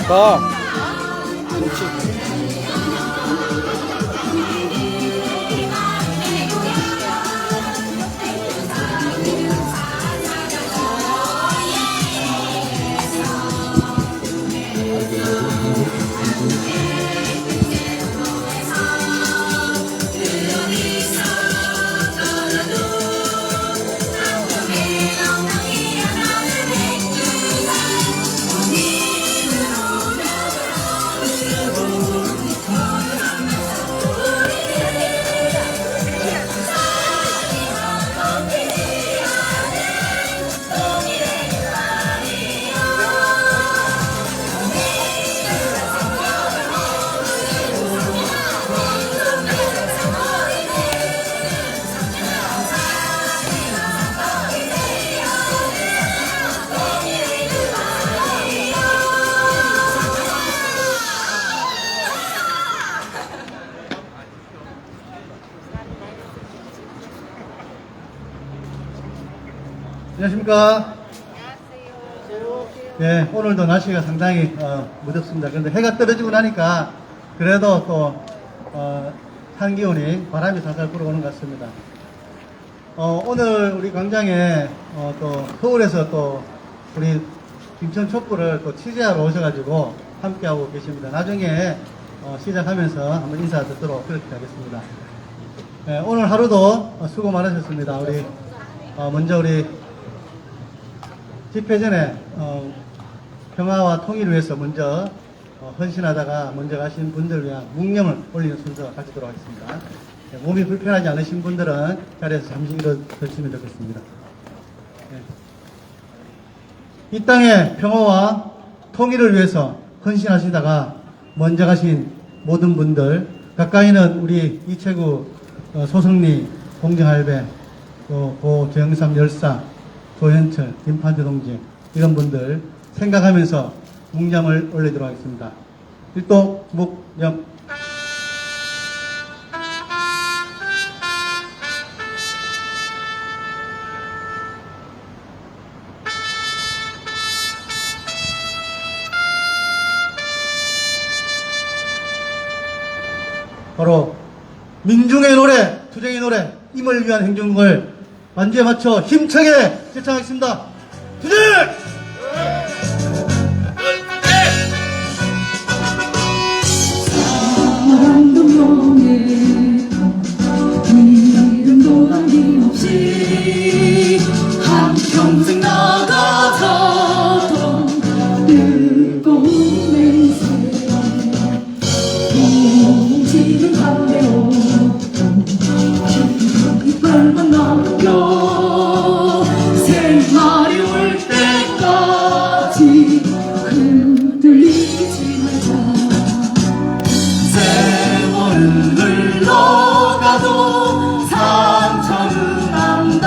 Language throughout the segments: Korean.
가. 그렇지. 안녕하십니까. 네, 오늘도 날씨가 상당히 무덥습니다. 그런데 해가 떨어지고 나니까 그래도 또 찬 기운이 바람이 살살 불어오는 것 같습니다. 오늘 우리 광장에 또 서울에서 또 우리 김천 촛불을 또 취재하러 오셔가지고 함께하고 계십니다. 나중에 시작하면서 한번 인사 듣도록 그렇게 하겠습니다. 네, 오늘 하루도 수고 많으셨습니다. 우리 먼저 우리 집회 전에 평화와 통일을 위해서 먼저 헌신하다가 먼저 가신 분들을 위한 묵념을 올리는 순서 가지도록 하겠습니다. 네, 몸이 불편하지 않으신 분들은 자리에서 잠시 일어서시면 좋겠습니다. 네. 이 땅의 평화와 통일을 위해서 헌신하시다가 먼저 가신 모든 분들, 가까이는 우리 이채구 소성리 공정할배, 또 고정삼 열사, 조현철, 김판주 동지 이런 분들 생각하면서 묵념을 올리도록 하겠습니다. 일동 묵념. 바로 민중의 노래, 투쟁의 노래, 임을 위한 행진곡을 반주에 맞춰 힘차게 제창하겠습니다. 투쟁! 사랑도 명예 이름도 남김없이 한평생 나가자던 뜨거운 맹세 동지는 한데 없던 이빨만 남겨 생활이 올 때까지 흔들리지 말자. 세월은 흘러가도 상처는 난다.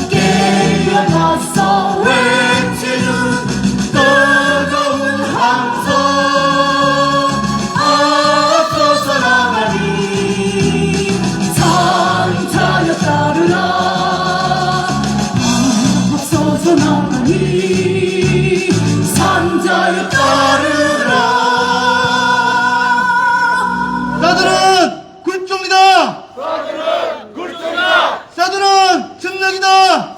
깨어났어 외치는 뜨거운 함성. 앞서서 나가니 상자여 따르라. 앞서서 나가니 상자여 따르라. 사들은 굴종이다. 사들은 증력이다.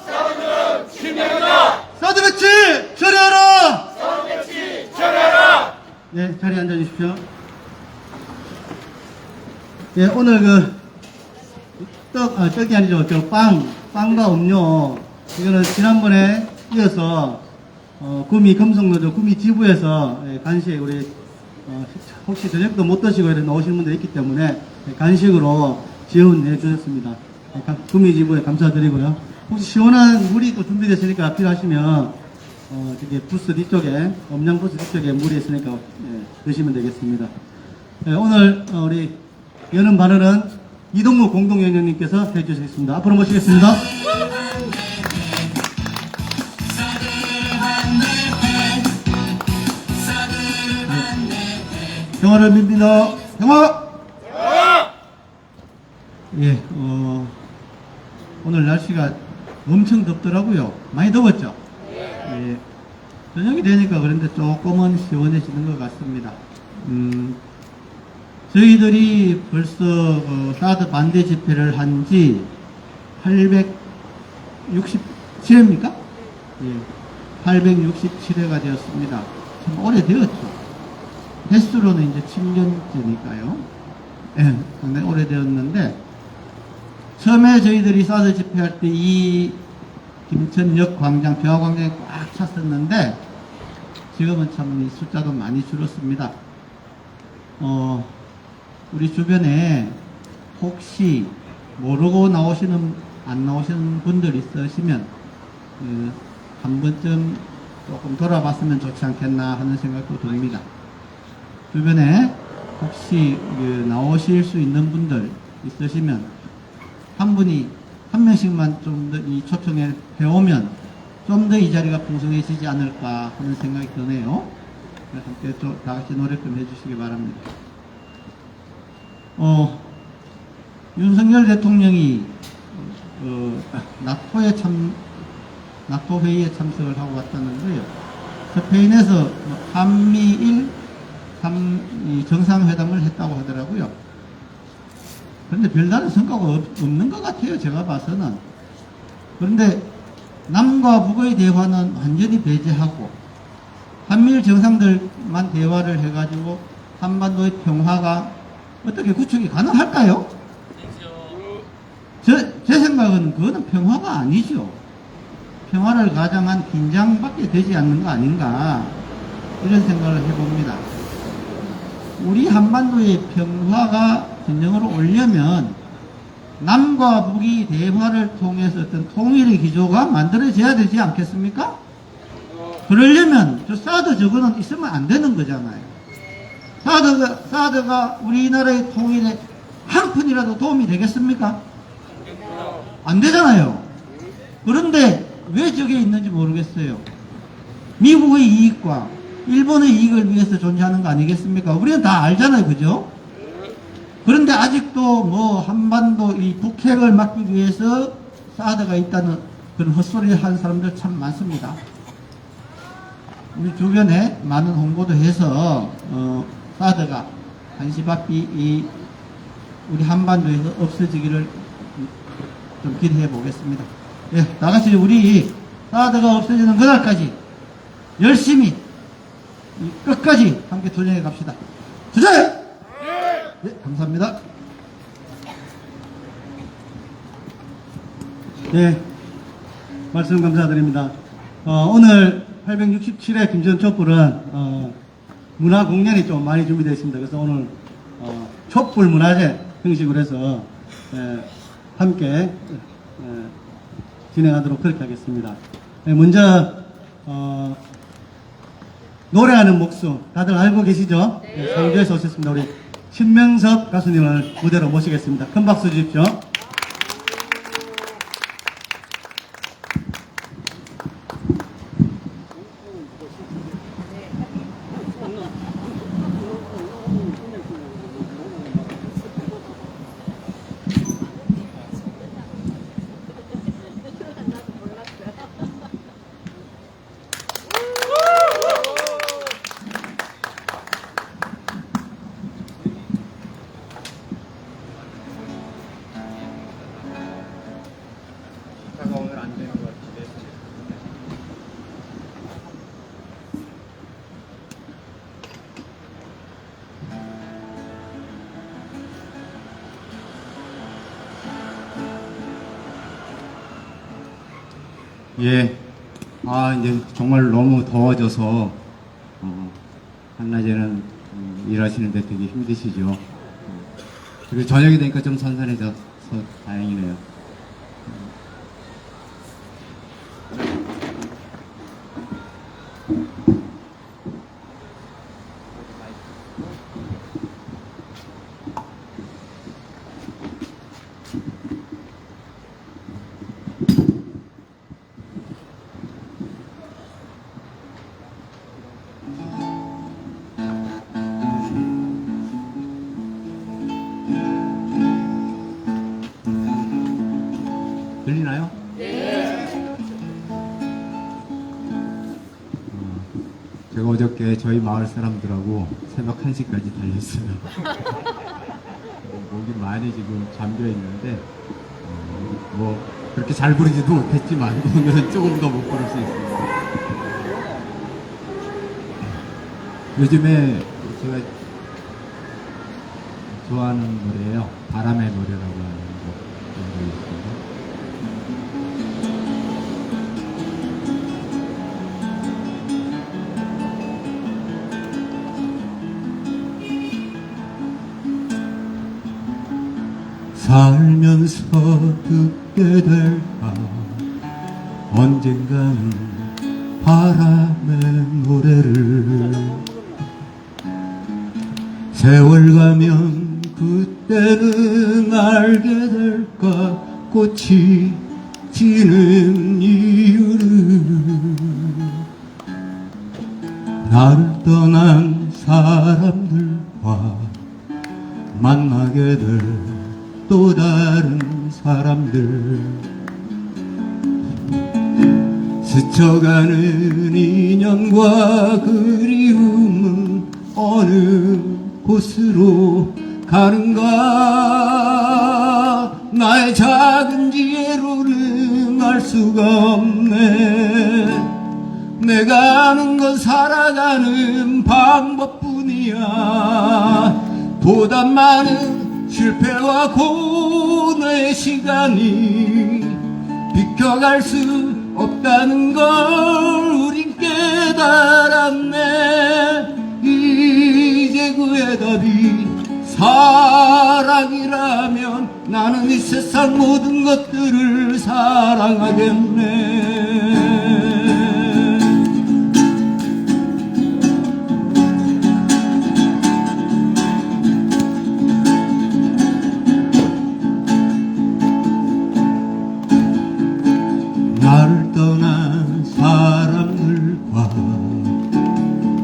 사드 배치 처리하라. 네, 자리에 앉아주십시오. 예, 오늘 떡이 아니죠. 빵과 음료. 이거는 지난번에 이어서, 구미 금속노조 구미 지부에서 간식 우리, 혹시 저녁도 못 드시고 이렇게 나오시는 분들이 있기 때문에 간식으로 지원해 주셨습니다. 구미 지부에 감사드리고요. 혹시 시원한 물이 또 준비됐으니까 필요하시면, 저기 부스 뒤쪽에, 엄양 부스 뒤쪽에 물이 있으니까 드시면 되겠습니다. 오늘 우리 여는 발언은 이동무 공동위원장님께서 해주시겠습니다. 앞으로 모시겠습니다. 평화를 빕니다. 평화! 예, 오늘 날씨가 엄청 덥더라고요. 많이 더웠죠? 예. 저녁이 되니까 그런데 조금은 시원해지는 것 같습니다. 저희들이 벌써 사드 반대 집회를 한 지 867회입니까? 예. 867회가 되었습니다. 참 오래되었죠. 횟수로는 이제 7년째니까요. 예, 상당히 오래되었는데, 처음에 저희들이 사드 집회할 때 이 김천역 광장, 평화광장에 꽉 찼었는데, 지금은 참 이 숫자도 많이 줄었습니다. 우리 주변에 혹시 모르고 안 나오시는 분들 있으시면, 한 번쯤 조금 돌아봤으면 좋지 않겠나 하는 생각도 듭니다. 주변에 혹시 나오실 수 있는 분들 있으시면, 한 명씩만 좀 더 이 초청에 해오면 좀 더 이 자리가 풍성해지지 않을까 하는 생각이 드네요. 함께 다 같이 노력 좀 해주시기 바랍니다. 윤석열 대통령이 나토 회의에 참석을 하고 왔다는데요. 스페인에서 한미일 정상회담을 했다고 하더라고요. 그런데 별다른 성과가 없는 것 같아요. 제가 봐서는. 그런데 남과 북의 대화는 완전히 배제하고 한미일 정상들만 대화를 해가지고 한반도의 평화가 어떻게 구축이 가능할까요? 제 생각은 그거는 평화가 아니죠. 평화를 가장한 긴장밖에 되지 않는 거 아닌가, 이런 생각을 해봅니다. 우리 한반도의 평화가 진정으로 오려면 남과 북이 대화를 통해서 어떤 통일의 기조가 만들어져야 되지 않겠습니까? 그러려면 저 사드 저거는 있으면 안 되는 거잖아요. 사드가 우리나라의 통일에 한 푼이라도 도움이 되겠습니까? 안 되잖아요. 그런데 왜 저게 있는지 모르겠어요. 미국의 이익과 일본의 이익을 위해서 존재하는 거 아니겠습니까? 우리는 다 알잖아요. 그죠? 그런데 아직도 한반도 이 북핵을 막기 위해서 사드가 있다는 그런 헛소리를 하는 사람들 참 많습니다. 우리 주변에 많은 홍보도 해서 사드가 한시바삐 우리 한반도에서 없어지기를 좀 기대해 보겠습니다. 예, 다같이 우리 사드가 없어지는 그날까지 열심히 끝까지 함께 도전해 갑시다. 도전! 네, 감사합니다. 네, 말씀 감사드립니다. 오늘 867회 김전 촛불은 문화공연이 좀 많이 준비되어 있습니다. 그래서 오늘 촛불 문화제 형식으로 해서 함께 진행하도록 그렇게 하겠습니다. 네, 먼저 노래하는 목숨 다들 알고 계시죠? 네, 상주에서 오셨습니다. 우리 신명섭 가수님을 무대로 모시겠습니다. 큰 박수 주십시오. 오늘 안 되는 것 같은데. 예. 이제 정말 너무 더워져서, 한낮에는 일하시는데 되게 힘드시죠. 그리고 저녁이 되니까 좀 선선해져서 다행이네요. 들리나? 어저께 저희 마을 사람들하고 새벽 1시까지 달렸어요. 목이 많이 지금 잠겨 있는데 뭐 그렇게 잘 부르지도 못했지만 오늘은 조금 더 못 부를 수 있습니다. 요즘에 제가 좋아하는 노래예요. 바람의 노래라고 하는 곡이 있습니다. 살면서 듣게 될까 언젠가는 바람의 노래를 세월 가면 그때는 알게 될까 꽃이 지는 이유를 나를 떠난 사람들과 만나게 될 또 다른 사람들 스쳐가는 인연과 그리움은 어느 곳으로 가는가 나의 작은 지혜로는 알 수가 없네 내가 아는 건 살아가는 방법뿐이야 보다 많은 실패와 고뇌의 시간이 비켜갈 수 없다는 걸 우린 깨달았네 이제 그의 답이 사랑이라면 나는 이 세상 모든 것들을 사랑하겠네 나를 떠난 사람들과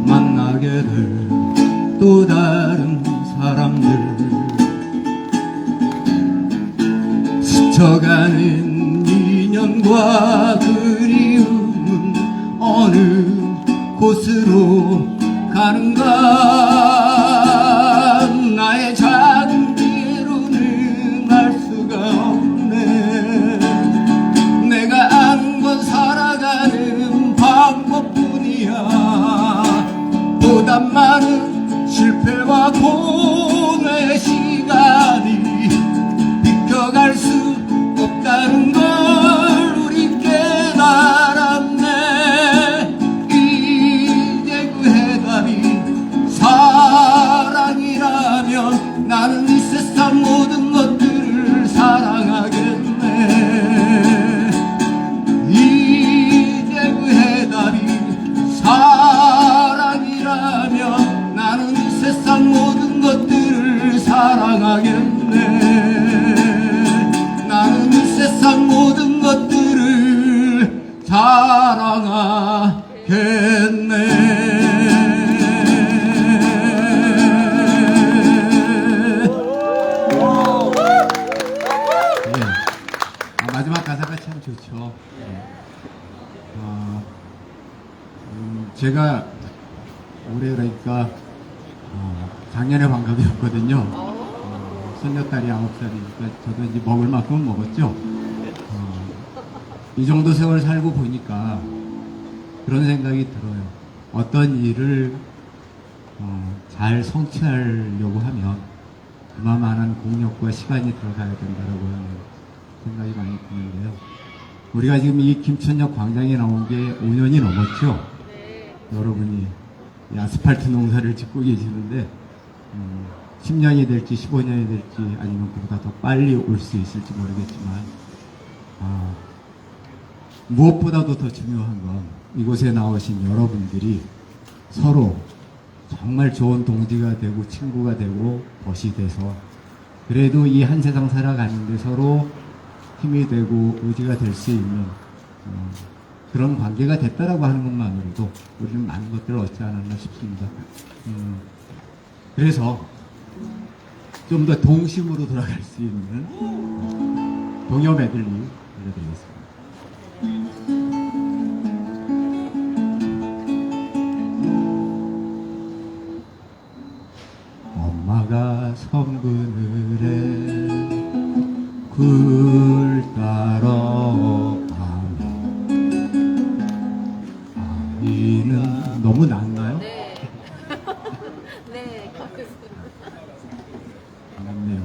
만나게 될 또 다른 사람들 스쳐가는 인연과 그리움은 어느 곳으로 가는가 나의 작은 기로는 알 수가 없네 내가 아는 건 살아가는 방법뿐이야 보다 많은 실패와 고뇌의 시간이 비켜갈 수 없다는 걸 우린 깨달았네 이제 그 해답이 사랑이라면 나는 이 세상 모든 것들을 사랑하겠네 이제 그 해답이 사랑이라면 나는 이 세상 모든 것들을 사랑하겠네 나는 이 세상 모든 것들을 사랑하겠네 마지막 가사가 참 좋죠. 제가 올해 그러니까 작년에 환갑이었거든요. 손녀딸이 9살이니까 저도 이제 먹을 만큼은 먹었죠. 이 정도 세월 살고 보니까 그런 생각이 들어요. 어떤 일을 잘 성취하려고 하면 그만한 공력과 시간이 들어가야 된다라고 하는 생각이 많이 드는데요. 우리가 지금 이 김천역 광장에 나온 게 5년이 넘었죠. 여러분이 이 아스팔트 농사를 짓고 계시는데 10년이 될지 15년이 될지 아니면 그보다 더 빨리 올 수 있을지 모르겠지만 무엇보다도 더 중요한 건 이곳에 나오신 여러분들이 서로 정말 좋은 동지가 되고 친구가 되고 벗이 돼서 그래도 이 한 세상 살아가는데 서로 힘이 되고 의지가 될 수 있는 그런 관계가 됐다라고 하는 것만으로도 우리는 많은 것들을 얻지 않았나 싶습니다. 그래서 좀 더 동심으로 돌아갈 수 있는 동요 메들리 들려드리겠습니다. 섬 그늘에 굴 따러 가면 아이는 너무 낮나요? 네. 네, 맞네요.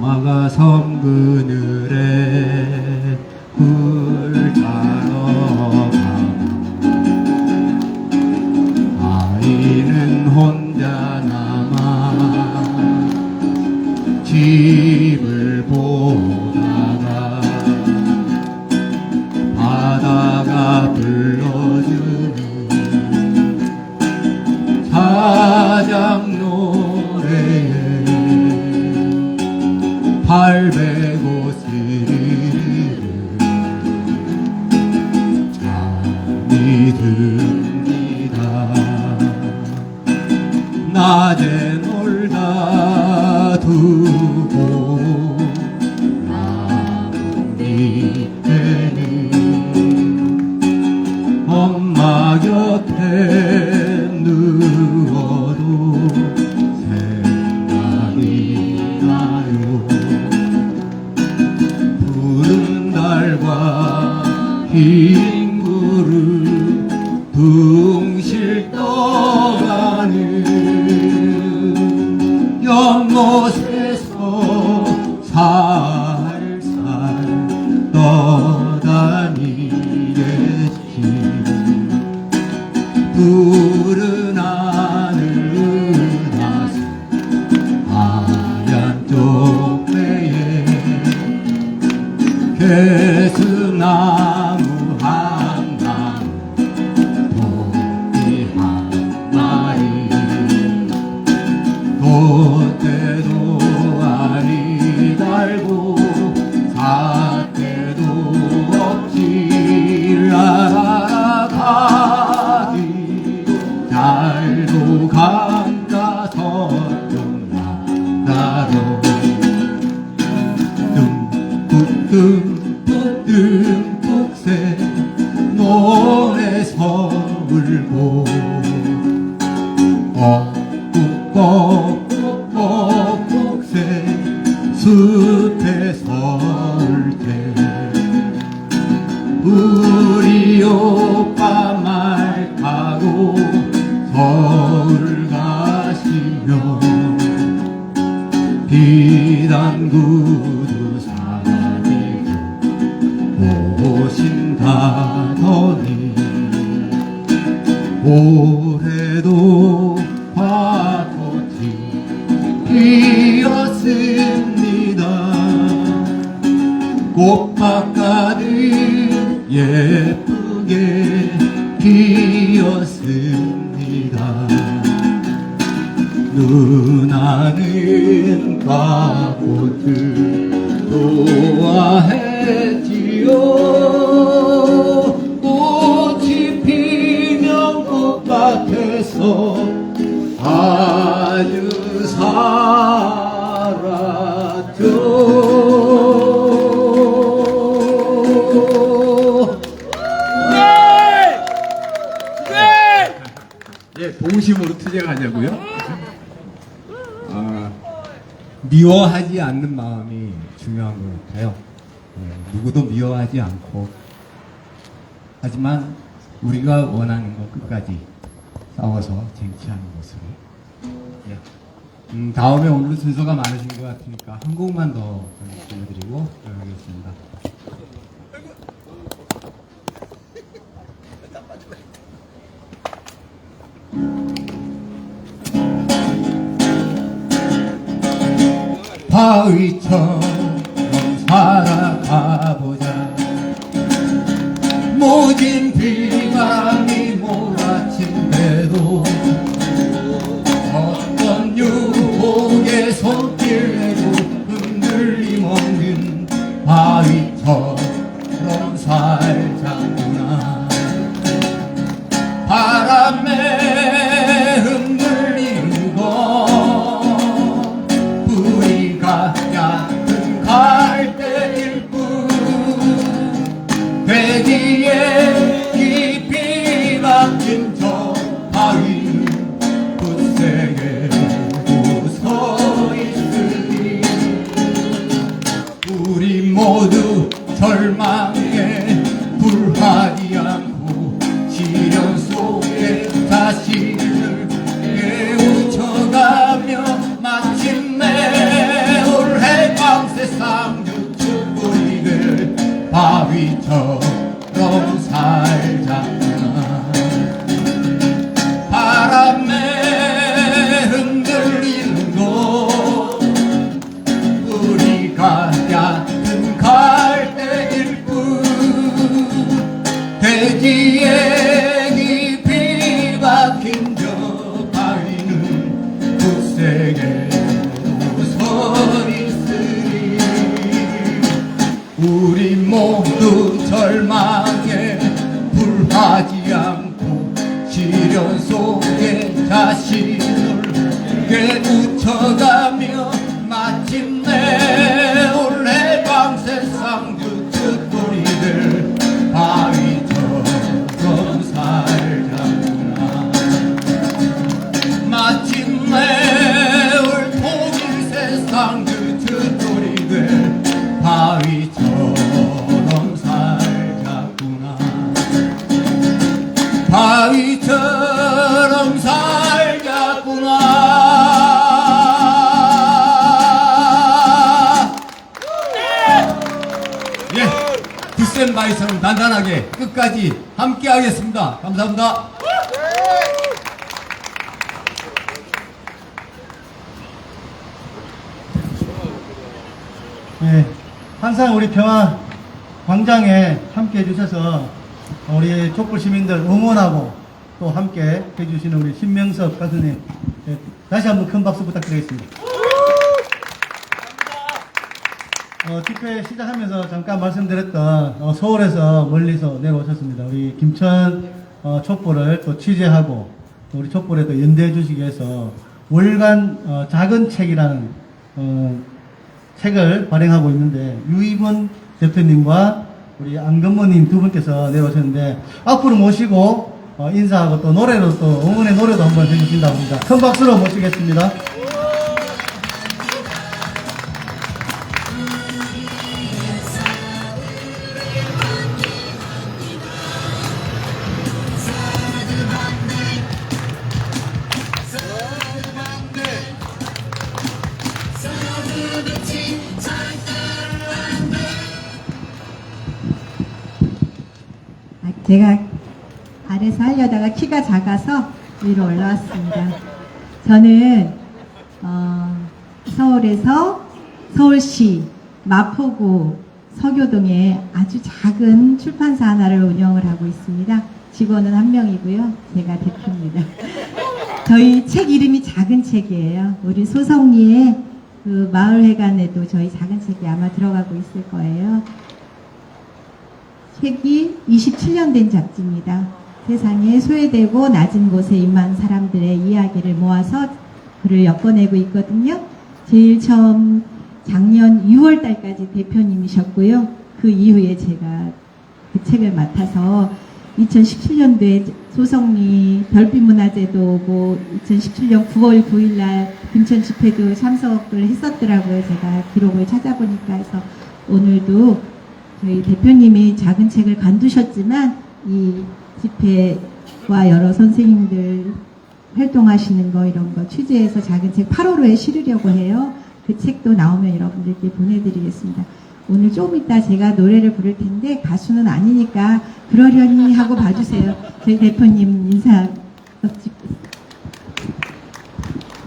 엄마가 섬 그늘에 굴 따러 가면 아이는 혼자 남아 집을 보다가 바다가 불러주는 사장 노래에 발베고 스리를 잠이 듭니다. 낮에 놀다 두고 나무 밑에는 엄마 곁에 누워도 생각이 나요. 푸른 달과 흰 구름 둥실 떠가는 연못에서 살살 떠다니겠지. 푸른 하늘 나서 하얀 쪽배에 개수나무 한 나무 토끼 한 마리 돛대도 알이 달고 삿대도 없지. 라라라 가기도 잘도 간다 서쪽 나라로 듬뿍새 노래서 울고 꺽꾹꺽꾹꺽새 숲에서 울 때 우리 오빠 말 타고 서울 가시면 비단구두 사귀고 오신다더니 올해도 화꽃이 피었습니다. 꽃밭 가득 예쁘게 피었습니다. 누나는 꽃을 좋아했지요. 꽃이 피면 꽃밭에서 아주 살았죠. 예, 동심으로 투쟁하냐고요? 미워하지 않는 마음이 중요한 것 같아요. 누구도 미워하지 않고, 하지만 우리가 원하는 것 끝까지 싸워서 쟁취하는 것으로. 다음에 오늘 순서가 많으신 것 같으니까 한 곡만 더 들려드리고 들어가겠습니다. 바위처럼 살아가보자. 모진 비바람이 몰아친대도 어떤 유혹에 손길 내고 흔들림 없는 바위처럼 살자꾸나. 바람에 흔들리는 건 뿌리가 얕은 갈대일 뿐. 대지에 깊이 박힌 저 바위는 굳세게 서 있으니 우리 모두 절망에 불하지 않고 시련 속에 자신을 깨우쳐가며 마침내 올해 밤새 쌍두축구리 될 바위처럼 살자꾸나. 바람에 흔들리는 곳 우리가 얕은 갈대길 뿐 대지에 깊이 박힌 저 바위는 굳세게 서 있으니 우리 모두 절망에 불하지 않고 시련 속에 자신을 깨우쳐가며 마침내 올해 밤새 쌍두축거리들 바위처럼 살자꾸나. 마침내 올 통일새 쌍두축거리들 바위처럼 살자꾸나. 바위처럼 살자꾸나. 예, 굳센 바위처럼 단단하게 끝까지 함께 하겠습니다. 감사합니다. 예, 항상 우리 평화 광장에 함께 해주셔서 우리 촛불 시민들 응원하고 또 함께 해주시는 우리 신명섭 가수님, 예, 다시 한번 큰 박수 부탁드리겠습니다. 집회 시작하면서 잠깐 말씀드렸던 서울에서 멀리서 내려오셨습니다. 우리 김천 촛불을 또 취재하고 또 우리 촛불에 또 연대해 주시기 위해서 월간 작은 책이라는 책을 발행하고 있는데 유이번 대표님과 우리 안건모님 두 분께서 내려오셨는데 앞으로 모시고 인사하고 또 노래로 또 응원의 노래도 한번 해주신다고 합니다. 큰 박수로 모시겠습니다. 제가 아래서 하려다가 키가 작아서 위로 올라왔습니다. 저는 서울에서 서울시 마포구 서교동에 아주 작은 출판사 하나를 운영을 하고 있습니다. 직원은 한 명이고요. 제가 대표입니다. 저희 책 이름이 작은 책이에요. 우리 소성리의 그 마을회관에도 저희 작은 책이 아마 들어가고 있을 거예요. 책이 27년 된 잡지입니다. 세상에 소외되고 낮은 곳에 임한 사람들의 이야기를 모아서 글을 엮어내고 있거든요. 제일 처음 작년 6월 달까지 대표님이셨고요. 그 이후에 제가 그 책을 맡아서 2017년도에 소성리 별빛문화제도 오고 2017년 9월 9일날 김천 집회도 참석을 했었더라고요. 제가 기록을 찾아보니까. 해서 오늘도 저희 대표님이 작은 책을 관두셨지만 이 집회와 여러 선생님들 활동하시는 거 이런 거 취재해서 작은 책 8월호에 실으려고 해요. 그 책도 나오면 여러분들께 보내드리겠습니다. 오늘 조금 이따 제가 노래를 부를 텐데 가수는 아니니까 그러려니 하고 봐주세요. 저희 대표님 인사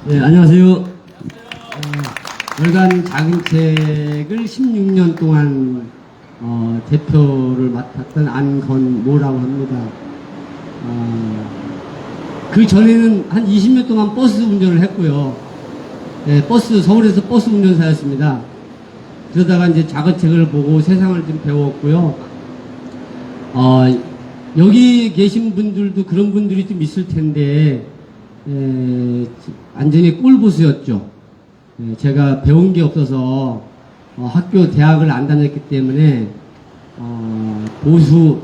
네, 안녕하세요. 월간 작은 책을 16년 동안 대표를 맡았던 안건모라고 합니다. 그 전에는 한 20년 동안 버스 운전을 했고요. 네, 서울에서 버스 운전사였습니다. 그러다가 이제 작은 책을 보고 세상을 좀 배웠고요. 여기 계신 분들도 그런 분들이 좀 있을 텐데, 완전히 꼴보수였죠. 제가 배운 게 없어서 학교, 대학을 안 다녔기 때문에 보수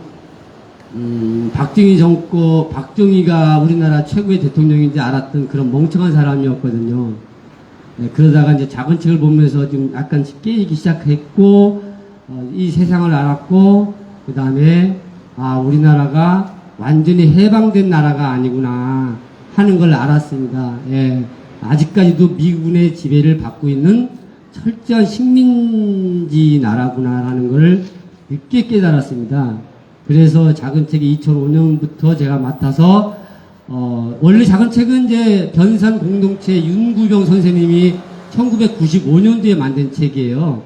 박정희가 우리나라 최고의 대통령인지 알았던 그런 멍청한 사람이었거든요. 네, 그러다가 이제 작은 책을 보면서 좀 약간씩 깨이기 시작했고, 이 세상을 알았고, 그 다음에, 우리나라가 완전히 해방된 나라가 아니구나 하는 걸 알았습니다. 예, 아직까지도 미군의 지배를 받고 있는 철저한 식민지 나라구나라는 걸 늦게 깨달았습니다. 그래서 작은 책이 2005년부터 제가 맡아서 원래 작은 책은 이제 변산 공동체 윤구병 선생님이 1995년도에 만든 책이에요.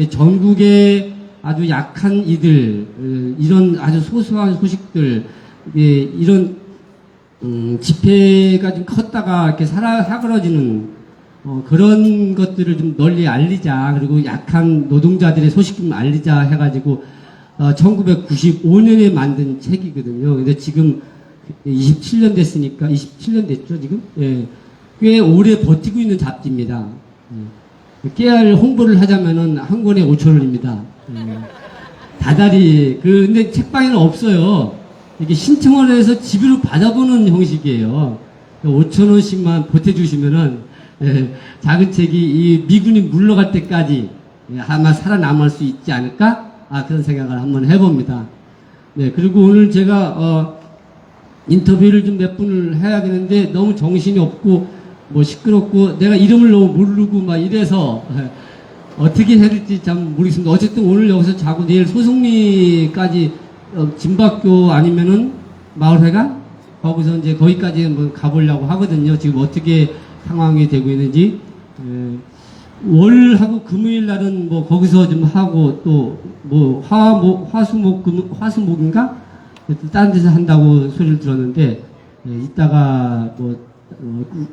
전국의 아주 약한 이들, 이런 아주 소소한 소식들, 이런 집회가 좀 컸다가 이렇게 사그러지는 그런 것들을 좀 널리 알리자, 그리고 약한 노동자들의 소식 좀 알리자 해가지고 1995년에 만든 책이거든요. 근데 지금 27년 됐으니까 27년 됐죠 지금? 예, 꽤 오래 버티고 있는 잡지입니다. 깨알 홍보를 하자면은 한 권에 5,000원입니다. 다달이 근데 책방에는 없어요. 이게 신청을 해서 집으로 받아보는 형식이에요. 5,000원씩만 보태주시면은 작은 책이 이 미군이 물러갈 때까지 아마 살아남을 수 있지 않을까? 그런 생각을 한번 해봅니다. 네, 그리고 오늘 제가 인터뷰를 좀 몇 분을 해야겠는데 너무 정신이 없고 뭐 시끄럽고 내가 이름을 너무 모르고 막 이래서 어떻게 해야 될지 참 모르겠습니다. 어쨌든 오늘 여기서 자고 내일 소송리까지 진박교 아니면은 마을회관 거기서 이제 거기까지 한번 가보려고 하거든요. 지금 어떻게 상황이 되고 있는지. 월하고 금요일 날은 뭐 거기서 좀 하고 또 뭐 화수목인가? 다른 데서 한다고 소리를 들었는데 이따가 뭐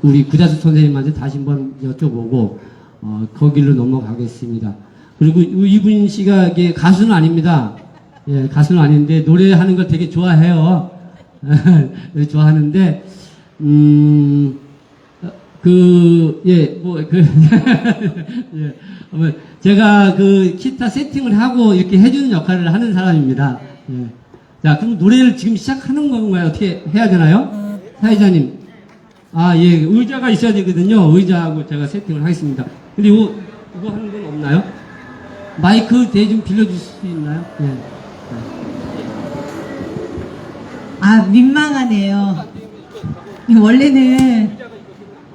우리 구자수 선생님한테 다시 한번 여쭤보고 거길로 넘어가겠습니다. 그리고 이분 씨가 이게 가수는 아닙니다. 예, 가수는 아닌데 노래하는 걸 되게 좋아해요. 좋아하는데 예, 제가 기타 세팅을 하고 이렇게 해주는 역할을 하는 사람입니다. 예. 자, 그럼 노래를 지금 시작하는 건가요? 어떻게 해야 되나요? 사회자님. 예, 의자가 있어야 되거든요. 의자하고 제가 세팅을 하겠습니다. 근데 이거 하는 건 없나요? 마이크 대 좀 빌려줄 수 있나요? 예. 민망하네요. 원래는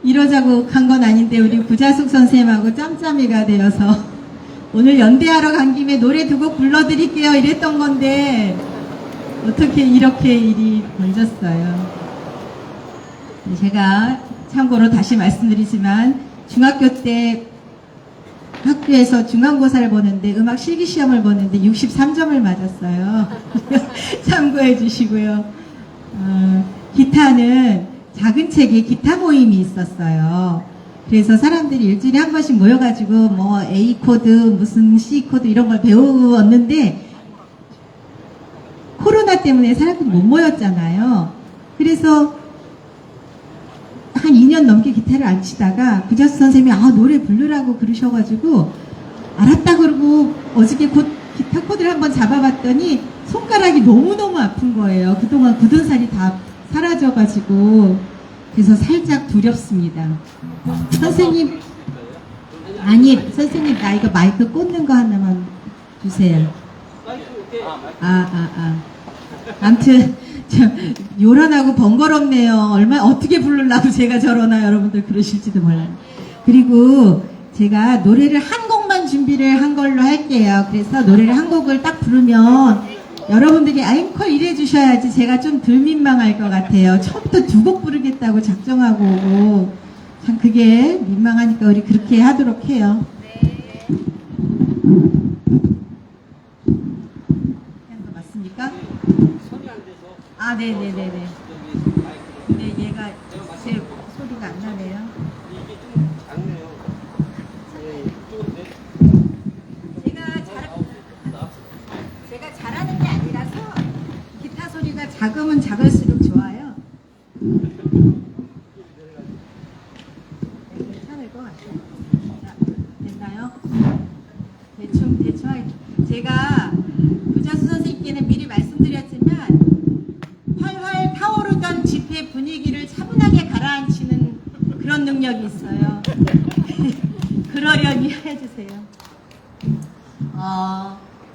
이러자고 간 건 아닌데 우리 구자숙 선생님하고 짬짬이가 되어서 오늘 연대하러 간 김에 노래 두 곡 불러드릴게요 이랬던 건데 어떻게 이렇게 일이 벌어졌어요. 제가 참고로 다시 말씀드리지만 중학교 때 학교에서 중간고사를 보는데 음악 실기시험을 보는데 63점을 맞았어요. 참고해 주시고요. 기타는 작은 책에 기타 모임이 있었어요. 그래서 사람들이 일주일에 한 번씩 모여가지고 뭐 A 코드 무슨 C 코드 이런 걸 배웠는데 코로나 때문에 사람들이 못 모였잖아요. 그래서 한 2년 넘게 기타를 안 치다가 구자수 선생님이 노래 부르라고 그러셔가지고 알았다 그러고 어저께 곧 기타 코드를 한번 잡아봤더니 손가락이 너무너무 아픈 거예요. 그동안 굳은 살이 다 사라져가지고 그래서 살짝 두렵습니다. 선생님 선생님 나 이거 마이크 꽂는 거 하나만 주세요. 아무튼 요란하고 번거롭네요. 어떻게 부르려고 제가 저러나 여러분들 그러실지도 몰라요. 그리고 제가 노래를 한 곡만 준비를 한 걸로 할게요. 그래서 노래를 한 곡을 딱 부르면 여러분들이 앵콜 이래 주셔야지 제가 좀 덜 민망할 것 같아요. 처음부터 두 곡 부르겠다고 작정하고 오고 참 그게 민망하니까 우리 그렇게 하도록 해요. 맞습니까? 네네네네. 네, 얘가 제 소리가 안 나네요. 제가 잘하는 게 아니라서 기타 소리가 작으면 작을수록 좋아요. 괜찮을 것 같아요. 자, 됐나요? 대충 제가 능력이 있어요. 그러려니 해주세요.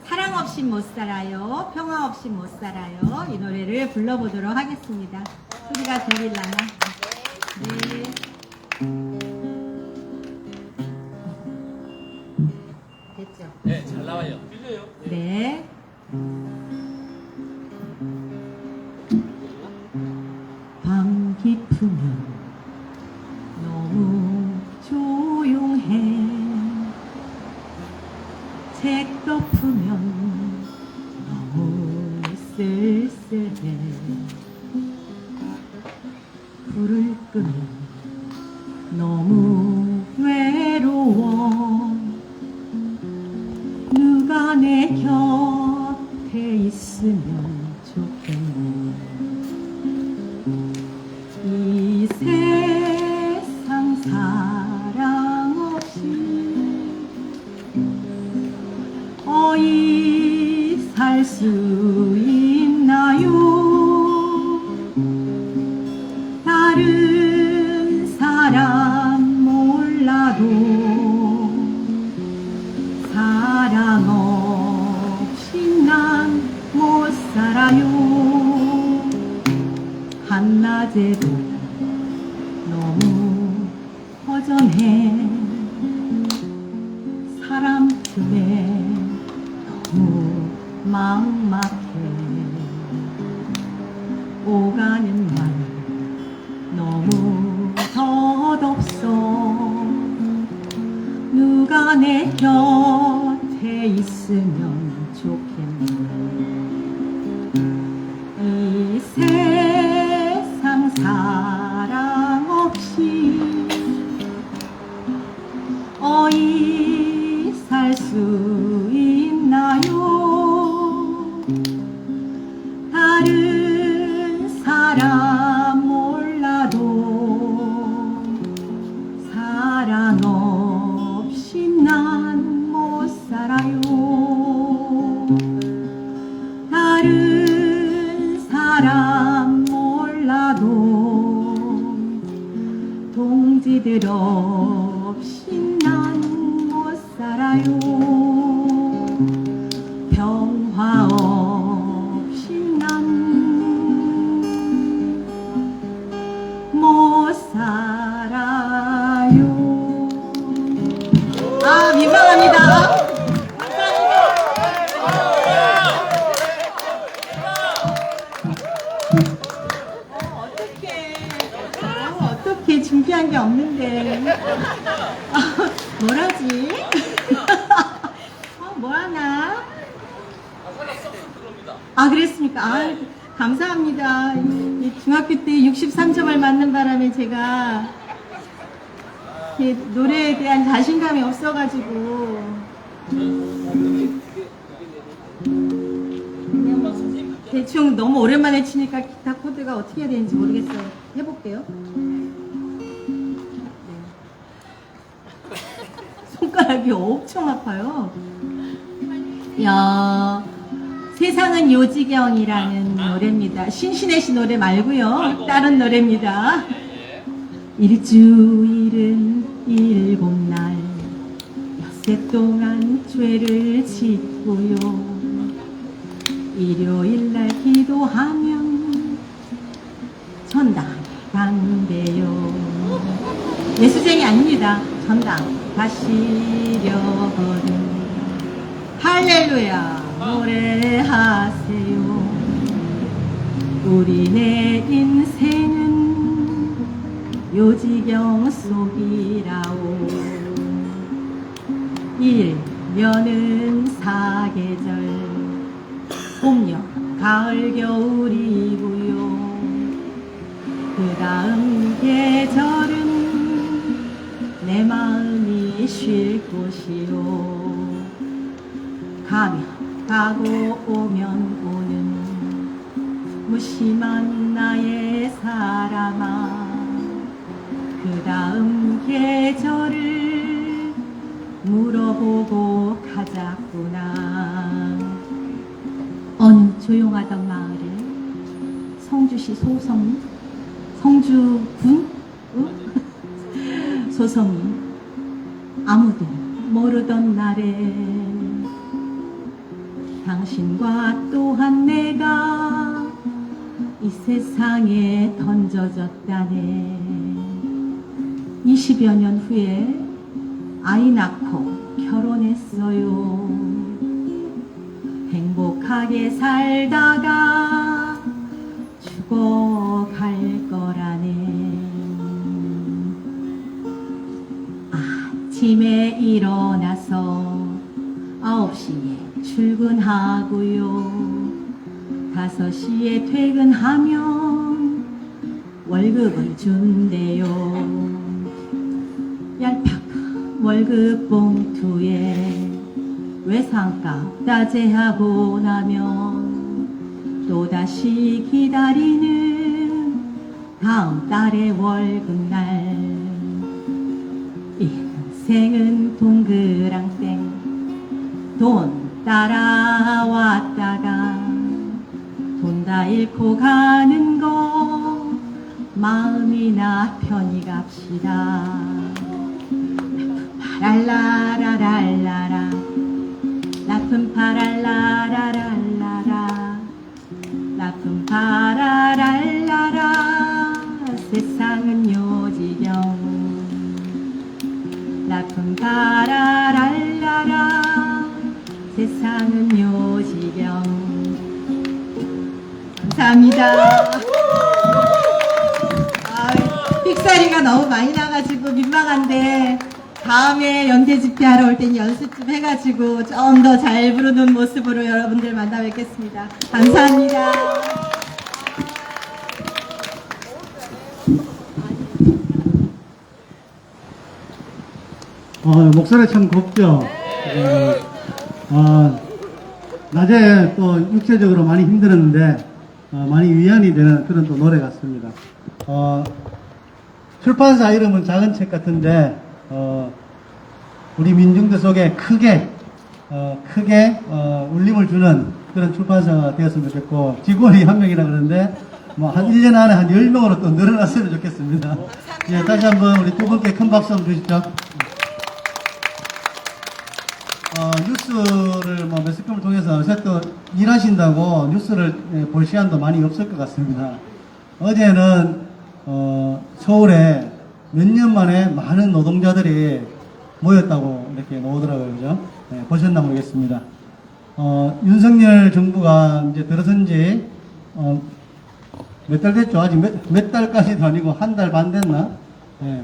사랑 없이 못 살아요. 평화 없이 못 살아요. 이 노래를 불러보도록 하겠습니다. 소리가 들리려나? 네. 됐죠? 네, 잘 나와요. 들려요? 네. 밤 깊으면 너무 조용해. 책 덮으면 너무 쓸쓸해. 불을 끄면 너무 외로워. 누가 내 곁에 있으면 좋겠네. 이 세상 사랑 없이 어이 살 수 있나요? 다른 사람 몰라도 사랑 없이 난 못 살아요. 한낮에도 너무 허전해. 사람 틈에 너무 막막해. 오가는 날 너무 덧없어. 누가 내 곁에 있으면 좋겠네. 이 세상 사랑 없이 어이 살 수 있나요? 다른 사람 몰라도 사랑 없이 난 못 살아요. 다른 사람 몰라도 동지들 없이 난 못 살아요. 평화 없이 난 못 살아요. 민망합니다. 어떡해. 준비한 게 없는데. 뭘 하지? 뭘 하나? 그랬습니까? 감사합니다. 이 중학교 때 63점을 맞는 바람에 제가 노래에 대한 자신감이 없어가지고 그냥 대충 너무 오랜만에 치니까 기타 코드가 어떻게 해야 되는지 모르겠어요. 해볼게요. 손가락이 엄청 아파요. 세상은 요지경이라는 노래입니다. 신신혜 씨 노래 말고요. 다른 노래입니다. 일주일은 7날 엿새 동안 죄를 짓고요. 일요일날 기도하면 전당 간대요. 예수쟁이 아닙니다. 전당 가시려거든. 할렐루야 노래하세요. 우리네 인생은 요지경 속이라오. 1년은 사계절 봄, 여름, 가을, 겨울이고요. 그 다음 계절은 내 마음이 쉴 곳이요. 가면 가고 오면 오는 무심한 나의 사람아. 그 다음 계절을 물어보고 가자꾸나. 어느 조용하던 마을에 성주시 성주군 소송이 아무도 모르던 날에 당신과 또한 내가 이 세상에 던져졌다네. 20여 년 후에 아이 낳고 결혼했어요. 행복하게 살다가 죽어갈 거라네. 아침에 일어나서 9시에 출근하고요. 5시에 퇴근하면 월급을 준대요. 얄팍한 월급 봉투에 외상값 따제하고 나면 또다시 기다리는 다음 달의 월급날. 인생은 동그랑땡 돈 따라왔다가 돈 다 잃고 가는 거 마음이나 편히 갑시다. 파랄라라랄라라 나쁜 파랄라라랄라라 나쁜 파랄라랄라라 세상은 요지경 나쁜 파랄라랄라라 세상은 요지경. 감사합니다. 삑사리가 너무 많이 나가지고 민망한데 다음에 연대 집회하러 올 땐 연습 좀 해가지고 좀 더 잘 부르는 모습으로 여러분들 만나 뵙겠습니다. 감사합니다. 목소리 참 곱죠? 낮에 또 육체적으로 많이 힘들었는데 많이 위안이 되는 그런 또 노래 같습니다. 출판사 이름은 작은 책 같은데 우리 민중들 속에 크게 울림을 주는 그런 출판사가 되었으면 좋겠고, 직원이 한 명이라 그러는데 한 1년 안에 한 10명으로 또 늘어났으면 좋겠습니다. 예, 다시 한번 우리 두 분께 큰 박수 한번 주시죠. 뉴스를 매스컴을 통해서 요새 또 일하신다고 뉴스를 볼 시간도 많이 없을 것 같습니다. 어제는 서울에 몇 년 만에 많은 노동자들이 모였다고 이렇게 나오더라고요. 그죠? 네, 보셨나 모르겠습니다. 윤석열 정부가 이제 들어선 지 몇 달 됐죠? 아직 몇 달까지도 아니고 한 달 반 됐나? 네.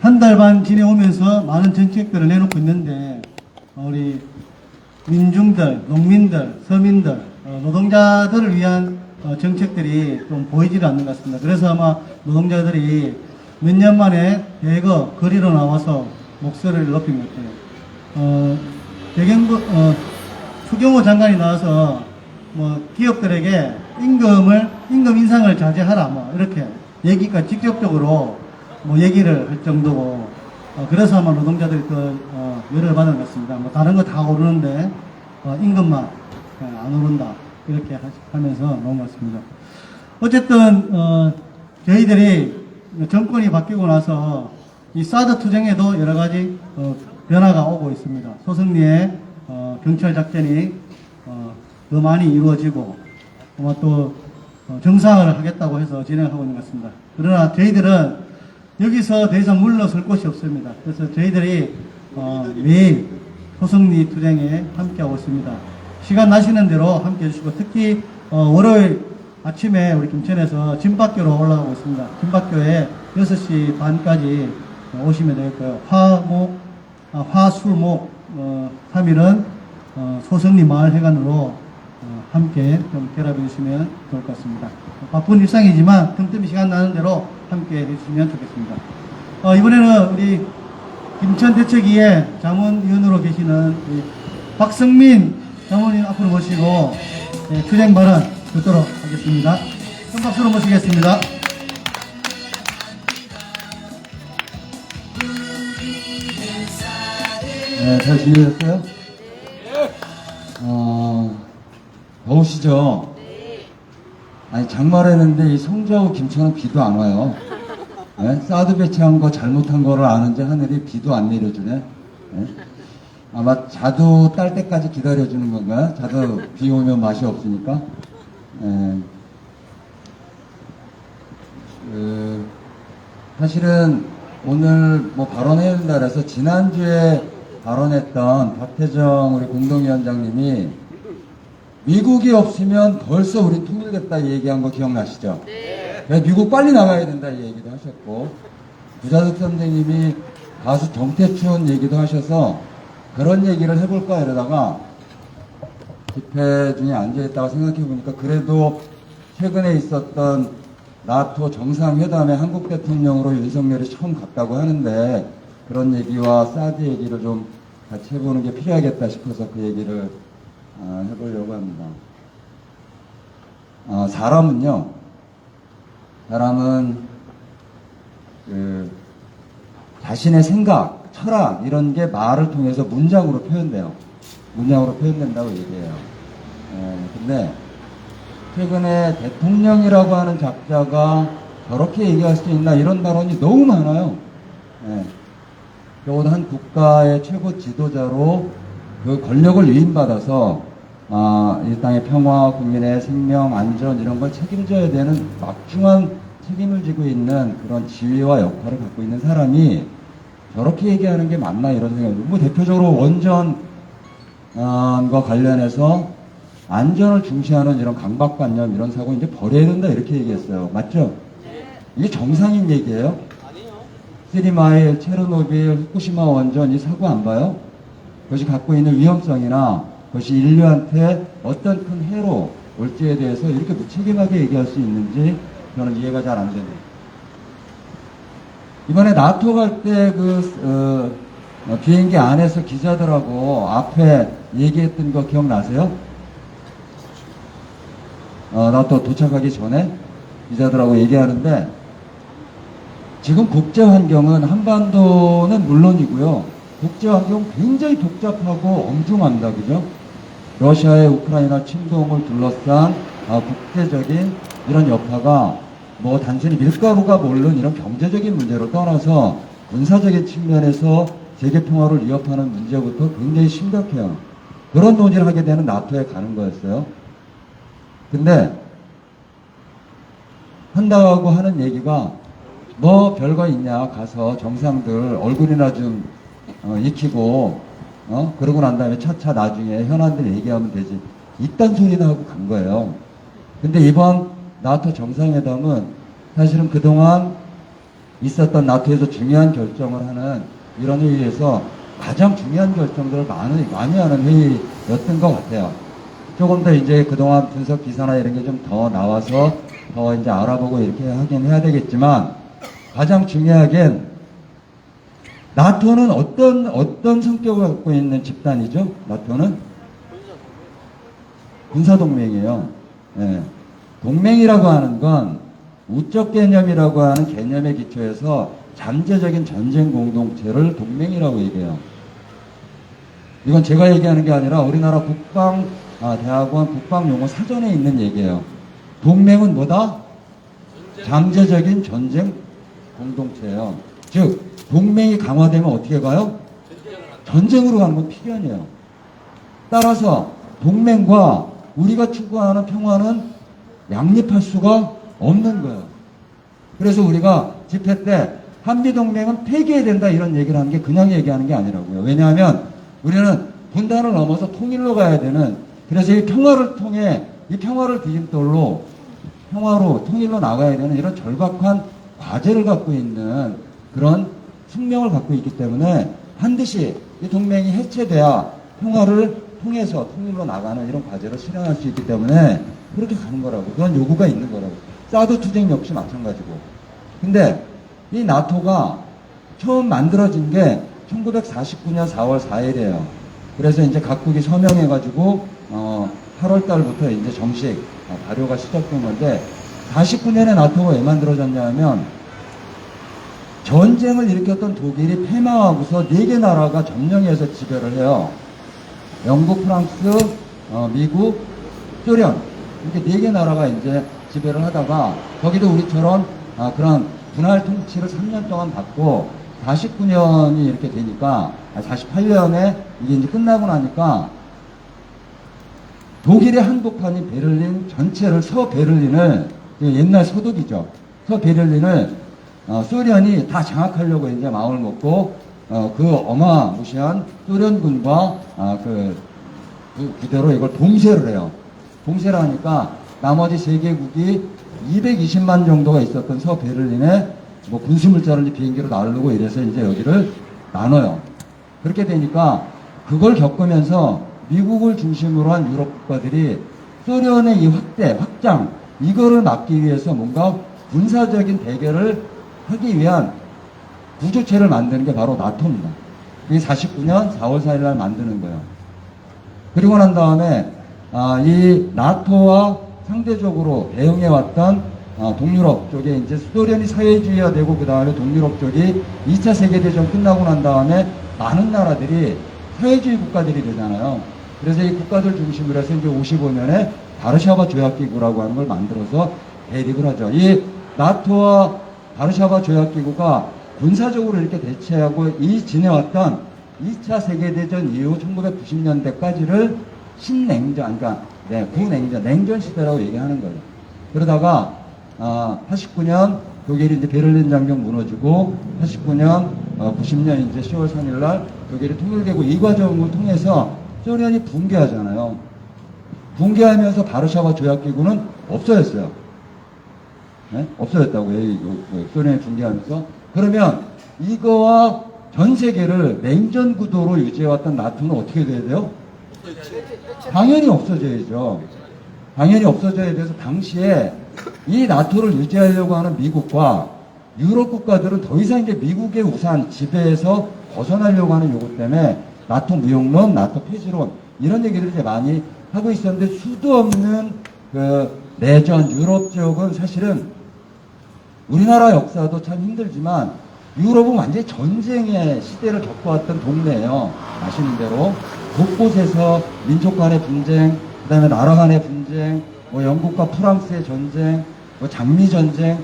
한 달 반 지내오면서 많은 정책들을 내놓고 있는데 우리 민중들, 농민들, 서민들, 노동자들을 위한 정책들이 좀 보이지를 않는 것 같습니다. 그래서 아마 노동자들이 몇 년 만에 대거 거리로 나와서 목소리를 높인 것 같아요. 추경호 장관이 나와서 기업들에게 임금 인상을 자제하라 이렇게 얘기가 직접적으로 얘기를 할 정도고, 그래서 아마 노동자들이 더 열을 받은 것 같습니다. 다른 거 다 오르는데 임금만 안 오른다 이렇게 하면서 넘은 것 같습니다. 어쨌든 저희들이 정권이 바뀌고 나서 이 사드 투쟁에도 여러 가지 변화가 오고 있습니다. 소승리의 경찰 작전이 더 많이 이루어지고 아마 또 정상화를 하겠다고 해서 진행하고 있는 것 같습니다. 그러나 저희들은 여기서 더 이상 물러설 곳이 없습니다. 그래서 저희들이 매일 소승리 투쟁에 함께하고 있습니다. 시간 나시는 대로 함께해 주시고, 특히 월요일 아침에 우리 김천에서 진박교로 올라가고 있습니다. 진박교에 6시 반까지 오시면 되겠고요. 화수목 3일은 소승리 마을회관으로 함께 좀 결합해 주시면 좋을 것 같습니다. 바쁜 일상이지만 틈틈이 시간 나는 대로 함께 해주시면 좋겠습니다. 이번에는 우리 김천대책위의 자문위원으로 계시는 우리 박성민 자문위원 앞으로 모시고 투쟁 발언 듣도록 하겠습니다. 큰 박수로 모시겠습니다. 네, 잘 지내셨어요? 더우시죠? 아니 장말했는데 이 성주하고 김천은 비도 안 와요. 예? 사드 배치한 거 잘못한 거를 아는지 하늘이 비도 안 내려주네. 예? 아마 자두 딸 때까지 기다려주는 건가요? 자두 비 오면 맛이 없으니까. 예. 사실은 오늘 뭐 발언해야 된다 그래서 지난주에 발언했던 박태정 우리 공동위원장님이 미국이 없으면 벌써 우리 통일됐다 얘기한 거 기억나시죠? 네. 미국 빨리 나가야 된다 이 얘기도 하셨고 구자석 선생님이 가수 정태춘 얘기도 하셔서 그런 얘기를 해볼까 이러다가 집회 중에 앉아있다가 생각해보니까 그래도 최근에 있었던 나토 정상회담에 한국 대통령으로 윤석열이 처음 갔다고 하는데 그런 얘기와 사드 얘기를 좀 같이 해보는 게 필요하겠다 싶어서 그 얘기를 해보려고 합니다. 사람은 자신의 생각, 철학 이런 게 말을 통해서 문장으로 표현돼요. 문장으로 표현된다고 얘기해요. 근데 최근에 대통령이라고 하는 작자가 저렇게 얘기할 수 있나 이런 발언이 너무 많아요. 적어도 한 국가의 최고 지도자로 그 권력을 위임받아서 이 땅의 평화, 국민의 생명, 안전 이런 걸 책임져야 되는 막중한 책임을 지고 있는 그런 지위와 역할을 갖고 있는 사람이 저렇게 얘기하는 게 맞나 이런 생각이 들고 대표적으로 원전과 관련해서 안전을 중시하는 이런 강박관념 이런 사고 이제 버려야 된다 이렇게 얘기했어요. 맞죠? 이게 정상인 얘기예요? 쓰리마일, 체르노빌, 후쿠시마 원전 이 사고 안 봐요? 그것이 갖고 있는 위험성이나 그것이 인류한테 어떤 큰 해로 올지에 대해서 이렇게 무책임하게 얘기할 수 있는지 저는 이해가 잘 안 됩니다. 이번에 나토 갈 때 비행기 안에서 기자들하고 앞에 얘기했던 거 기억나세요? 나토 도착하기 전에 기자들하고 얘기하는데 지금 국제 환경은 한반도는 물론이고요. 국제 환경 굉장히 복잡하고 엄중합니다. 그죠? 러시아의 우크라이나 침공을 둘러싼 국제적인 이런 여파가 뭐 단순히 밀가루가 모르는 이런 경제적인 문제를 떠나서 군사적인 측면에서 세계 평화를 위협하는 문제부터 굉장히 심각해요. 그런 논의를 하게 되는 나토에 가는 거였어요. 근데 한다고 하는 얘기가 뭐 별거 있냐 가서 정상들 얼굴이나 좀 익히고 그러고 난 다음에 차차 나중에 현안들 얘기하면 되지 이딴 소리나 하고 간 거예요. 근데 이번 나토 정상회담은 사실은 그동안 있었던 나토에서 중요한 결정을 하는 이런 회의에서 가장 중요한 결정들을 많이 하는 회의였던 것 같아요. 조금 더 이제 그동안 분석 기사나 이런 게 좀 더 나와서 더 이제 알아보고 이렇게 하긴 해야 되겠지만 가장 중요하긴 나토는 어떤 성격을 갖고 있는 집단이죠? 나토는 군사동맹이에요. 예. 동맹이라고 하는 건 우적 개념이라고 하는 개념에 기초해서 잠재적인 전쟁 공동체를 동맹이라고 얘기해요. 이건 제가 얘기하는 게 아니라 우리나라 대학원 국방용어 사전에 있는 얘기예요. 동맹은 뭐다? 잠재적인 전쟁 공동체예요. 즉 동맹이 강화되면 어떻게 가요? 전쟁으로 가는 건 필연이에요. 따라서 동맹과 우리가 추구하는 평화는 양립할 수가 없는 거예요. 그래서 우리가 집회 때 한미동맹은 폐기해야 된다 이런 얘기를 하는 게 그냥 얘기하는 게 아니라고요. 왜냐하면 우리는 분단을 넘어서 통일로 가야 되는 그래서 이 평화를 통해 이 평화를 디딤돌로 평화로 통일로 나가야 되는 이런 절박한 과제를 갖고 있는 그런 숙명을 갖고 있기 때문에 반드시 이 동맹이 해체돼야 평화를 통해서 통일로 나가는 이런 과제를 실행할 수 있기 때문에 그렇게 가는 거라고. 그런 요구가 있는 거라고. 사드 투쟁 역시 마찬가지고. 근데 이 나토가 처음 만들어진 게 1949년 4월 4일이에요. 그래서 이제 각국이 서명해가지고 8월 달부터 이제 정식 발효가 시작된 건데 49년에 나토가 왜 만들어졌냐면 전쟁을 일으켰던 독일이 패망하고서 4개 나라가 점령해서 지배를 해요. 영국, 프랑스, 미국, 소련 이렇게 4개 나라가 이제 지배를 하다가 거기도 우리처럼 그런 분할 통치를 3년 동안 받고 49년이 이렇게 되니까 48년에 이게 이제 끝나고 나니까 독일의 한복판인 베를린 전체를 서베를린을 옛날 소독이죠. 서베를린을 소련이 다 장악하려고 이제 마음을 먹고 그 어마무시한 소련군과 그 부대로 이걸 봉쇄를 해요. 봉쇄를 하니까 나머지 세 개국이 220만 정도가 있었던 서베를린에 뭐 군수물자를 비행기로 나르고 이래서 이제 여기를 나눠요. 그렇게 되니까 그걸 겪으면서 미국을 중심으로 한 유럽 국가들이 소련의 이 확장, 이거를 막기 위해서 뭔가 군사적인 대결을 하기 위한 구조체를 만드는 게 바로 나토입니다. 그게 49년 4월 4일 날 만드는 거예요. 그리고 난 다음에 이 나토와 상대적으로 대응해왔던 동유럽 쪽에 이제 소련이 사회주의화 되고 그 다음에 동유럽 쪽이 2차 세계대전 끝나고 난 다음에 많은 나라들이 사회주의 국가들이 되잖아요. 그래서 이 국가들 중심으로 해서 이제 55년에 바르샤바 조약기구라고 하는 걸 만들어서 대립을 하죠. 이 나토와 바르샤바 조약기구가 군사적으로 이렇게 대치하고 지내왔던 2차 세계대전 이후 1990년대까지를 신냉전, 그러니까 구냉전, 냉전 시대라고 얘기하는 거예요. 그러다가 89년 독일이 이제 베를린 장벽 무너지고 89년 90년 이제 10월 3일 날 독일이 통일되고 이 과정을 통해서 소련이 붕괴하잖아요. 붕괴하면서 바르샤바 조약기구는 없어졌어요. 네? 없어졌다고요. 소련이 붕괴하면서. 그러면 이거와 전 세계를 냉전 구도로 유지해왔던 나토는 어떻게 돼야 돼요? 당연히 없어져야죠. 당연히 없어져야 돼서 당시에 이 나토를 유지하려고 하는 미국과 유럽 국가들은 더 이상 이제 미국의 우산 지배에서 벗어나려고 하는 요구 때문에 나토 무용론, 나토 폐지론 이런 얘기를 이제 많이 하고 있었는데 수도 없는 그 내전 유럽 지역은 사실은 우리나라 역사도 참 힘들지만 유럽은 완전히 전쟁의 시대를 겪어왔던 동네예요. 아시는 대로 곳곳에서 민족 간의 분쟁, 그 다음에 나라 간의 분쟁, 뭐 영국과 프랑스의 전쟁, 뭐 장미 전쟁,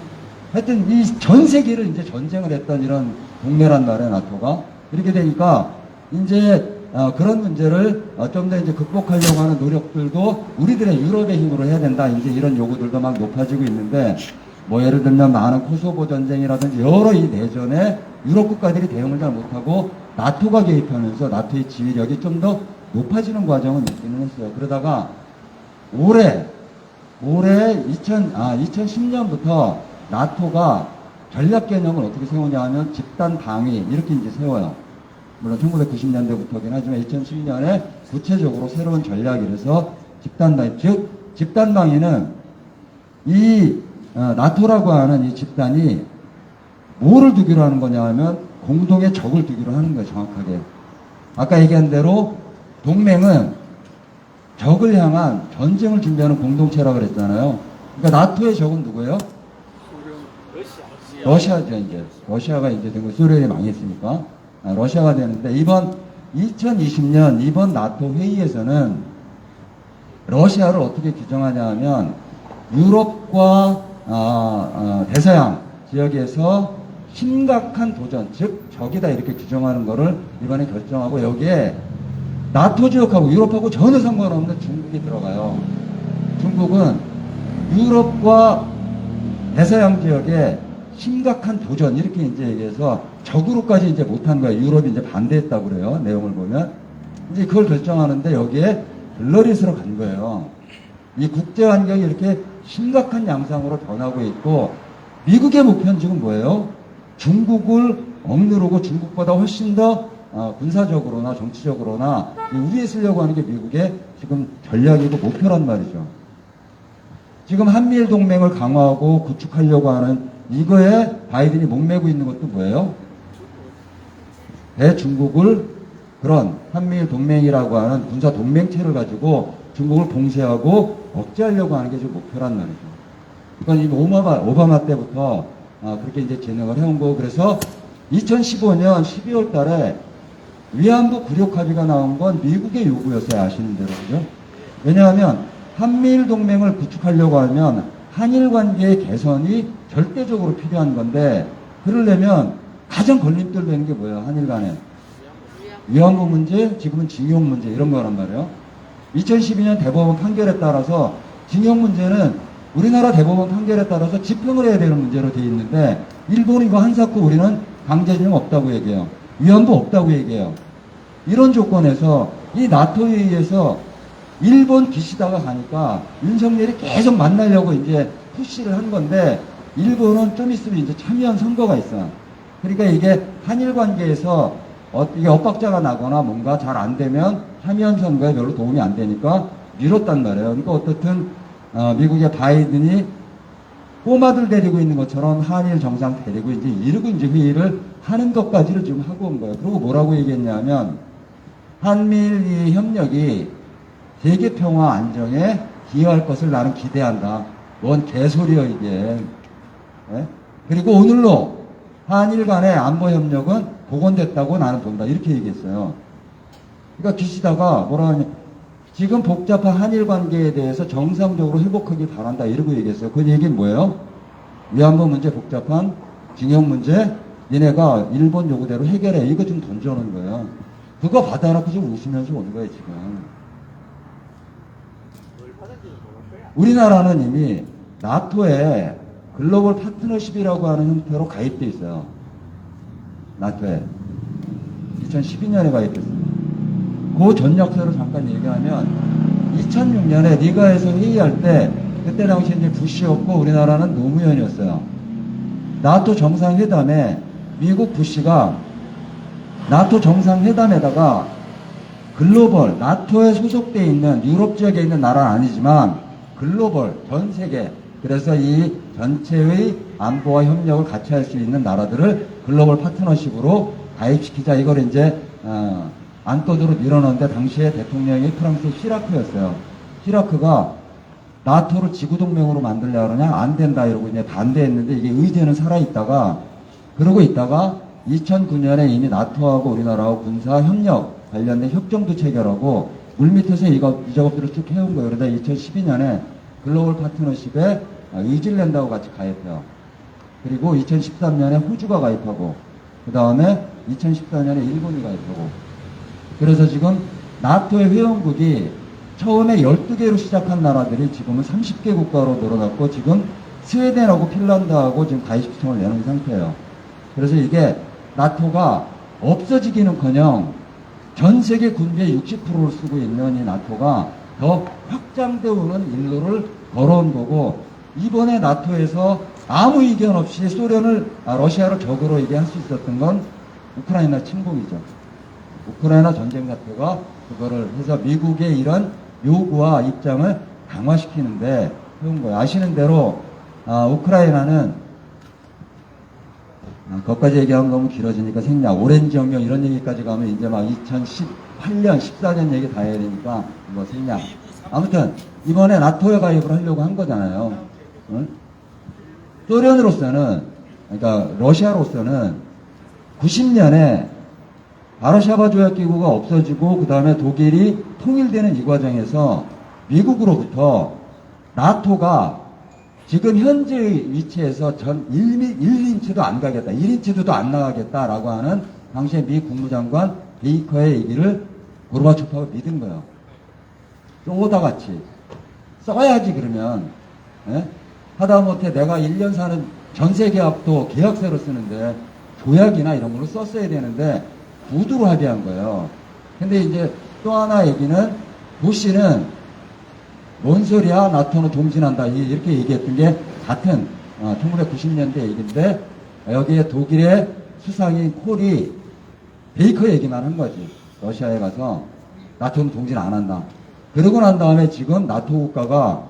하여튼 이 전 세계를 이제 전쟁을 했던 이런 동네란 말이에요, 나토가. 이렇게 되니까 이제 그런 문제를 좀 더 이제 극복하려고 하는 노력들도 우리들의 유럽의 힘으로 해야 된다. 이제 이런 요구들도 막 높아지고 있는데, 뭐 예를 들면 많은 코소보 전쟁이라든지 여러 이 내전에 유럽 국가들이 대응을 잘 못하고 나토가 개입하면서 나토의 지휘력이 좀 더 높아지는 과정은 있기는 했어요. 그러다가 올해 2010년부터 나토가 전략 개념을 어떻게 세우냐 하면 집단 방위 이렇게 이제 세워요. 물론 1990년대부터긴 하지만 2010년에 구체적으로 새로운 전략이라서 집단 방위, 즉 집단 방위는 이 나토라고 하는 이 집단이 뭐를 두기로 하는 거냐 하면 공동의 적을 두기로 하는 거예요, 정확하게. 아까 얘기한 대로 동맹은 적을 향한 전쟁을 준비하는 공동체라고 그랬잖아요. 그러니까 나토의 적은 누구예요? 러시아죠, 이제. 러시아가 이제 된 거, 소련이 망했으니까. 러시아가 되는데, 이번 2020년, 이번 나토 회의에서는 러시아를 어떻게 규정하냐 하면, 유럽과, 대서양 지역에서 심각한 도전, 즉, 적이다 이렇게 규정하는 거를 이번에 결정하고, 여기에 나토 지역하고 유럽하고 전혀 상관없는 중국이 들어가요. 중국은 유럽과 대서양 지역에 심각한 도전 이렇게 이제 얘기해서 적으로까지 이제 못한 거예요. 유럽이 이제 반대했다고 그래요. 내용을 보면 이제 그걸 결정하는데 여기에 벨라루스로 간 거예요. 이 국제 환경이 이렇게 심각한 양상으로 변하고 있고 미국의 목표는 지금 뭐예요? 중국을 억누르고 중국보다 훨씬 더 군사적으로나 정치적으로나 우위에 쓰려고 하는 게 미국의 지금 전략이고 목표란 말이죠. 지금 한미일 동맹을 강화하고 구축하려고 하는 이거에 바이든이 목매고 있는 것도 뭐예요? 대중국을 그런 한미일 동맹이라고 하는 군사 동맹체를 가지고 중국을 봉쇄하고 억제하려고 하는 게 지금 목표란 말이죠. 그러니까 이 오바마 때부터 그렇게 이제 진행을 해온 거고 그래서 2015년 12월 달에 위안부 굴욕 합의가 나온 건 미국의 요구였어요. 아시는 대로. 그죠? 왜냐하면 한미일 동맹을 구축하려고 하면 한일 관계의 개선이 절대적으로 필요한 건데, 그러려면 가장 걸림돌 되는 게 뭐예요? 한일 간에. 위안부 문제, 지금은 징용 문제, 이런 거란 말이에요. 2012년 대법원 판결에 따라서 징용 문제는 우리나라 대법원 판결에 따라서 집행을 해야 되는 문제로 되어 있는데, 일본은 이거 한사코 우리는 강제징용 없다고 얘기해요. 위안부 없다고 얘기해요. 이런 조건에서 이 나토에 의해서 일본 기시다가 가니까 윤석열이 계속 만나려고 이제 푸시를 한 건데, 일본은 좀 있으면 이제 참여한 선거가 있어요. 그러니까 이게 한일 관계에서 이게 엇박자가 나거나 뭔가 잘 안 되면 참여한 선거에 별로 도움이 안 되니까 미뤘단 말이에요. 그러니까 어떻든 미국의 바이든이 꼬마들 데리고 있는 것처럼 한일 정상 데리고 이제 이러고 이제 회의를 하는 것까지를 지금 하고 온 거예요. 그리고 뭐라고 얘기했냐면, 한미일 이 협력이 세계 평화 안정에 기여할 것을 나는 기대한다. 뭔 개소리여 이게. 예? 그리고 오늘로 한일 간의 안보 협력은 복원됐다고 나는 본다. 이렇게 얘기했어요. 그러니까 기시다가 뭐라 하냐, 지금 복잡한 한일 관계에 대해서 정상적으로 회복하길 바란다. 이러고 얘기했어요. 그 얘기는 뭐예요? 위안부 문제 복잡한 징용 문제 얘네가 일본 요구대로 해결해. 이거 좀 던져놓은 거예요. 그거 받아놓고 지금 웃으면서 오는 거예요, 지금. 우리나라는 이미 나토에 글로벌 파트너십이라고 하는 형태로 가입돼 있어요. 나토에. 2012년에 가입했습니다. 그 전역사를 잠깐 얘기하면, 2006년에 리가에서 회의할 때, 그때 당시 이제 부시였고 우리나라는 노무현이었어요. 나토 정상회담에 미국 부시가 나토 정상회담에다가 글로벌, 나토에 소속되어 있는 유럽 지역에 있는 나라는 아니지만 글로벌, 전 세계, 그래서 이 전체의 안보와 협력을 같이 할 수 있는 나라들을 글로벌 파트너십으로 가입시키자. 이걸 이제 안토드로 밀어넣는데, 당시에 대통령이 프랑스의 시라크였어요. 시라크가 나토를 지구동맹으로 만들려고 그러냐? 안 된다. 이러고 이제 반대했는데, 이게 의제는 살아있다가, 그러고 있다가 2009년에 이미 나토하고 우리나라하고 군사 협력 관련된 협정도 체결하고 물밑에서 이 작업들을 쭉 해온 거예요. 그러다 2012년에 글로벌 파트너십에 뉴질랜드하고 같이 가입해요. 그리고 2013년에 호주가 가입하고, 그 다음에 2014년에 일본이 가입하고. 그래서 지금 나토의 회원국이 처음에 12개로 시작한 나라들이 지금은 30개 국가로 늘어났고, 지금 스웨덴하고 핀란드하고 지금 가입 신청을 내놓은 상태예요. 그래서 이게 나토가 없어지기는커녕 전 세계 군비의 60%를 쓰고 있는 이 나토가 더 확장되어 오는 일로를 걸어온 거고, 이번에 나토에서 아무 이견 없이 러시아를 적으로 얘기할 수 있었던 건 우크라이나 침공이죠. 우크라이나 전쟁 사태가 그거를 해서 미국의 이런 요구와 입장을 강화시키는데 해온 거예요. 아시는 대로 우크라이나는 그것까지 얘기하면 너무 길어지니까 오렌지 혁명 이런 얘기까지 가면 이제 막 2018년, 14년 얘기 다 해야 되니까 뭐 생략. 아무튼 이번에 나토에 가입을 하려고 한 거잖아요. 응? 소련으로서는, 그러니까 러시아로서는 90년에 바르샤바 조약기구가 없어지고 그 다음에 독일이 통일되는 이 과정에서 미국으로부터 나토가 지금 현재의 위치에서 1인치도 안 가겠다, 1인치도 안 나가겠다라고 하는 당시에 미 국무장관 베이커의 얘기를 고르바초프가 믿은 거예요. 쪼다같이 써야지. 그러면 하다못해 내가 1년 사는 전세계약도 계약서로 쓰는데 조약이나 이런 걸로 썼어야 되는데 구두로 합의한 거예요. 근데 이제 또 하나 얘기는, 부시는 뭔 소리야, 나토는 동진한다, 이렇게 얘기했던 게 같은 1990년대 얘기인데, 여기에 독일의 수상인 콜이 베이커 얘기만 한 거지. 러시아에 가서 나토는 동진 안 한다. 그러고 난 다음에 지금 나토 국가가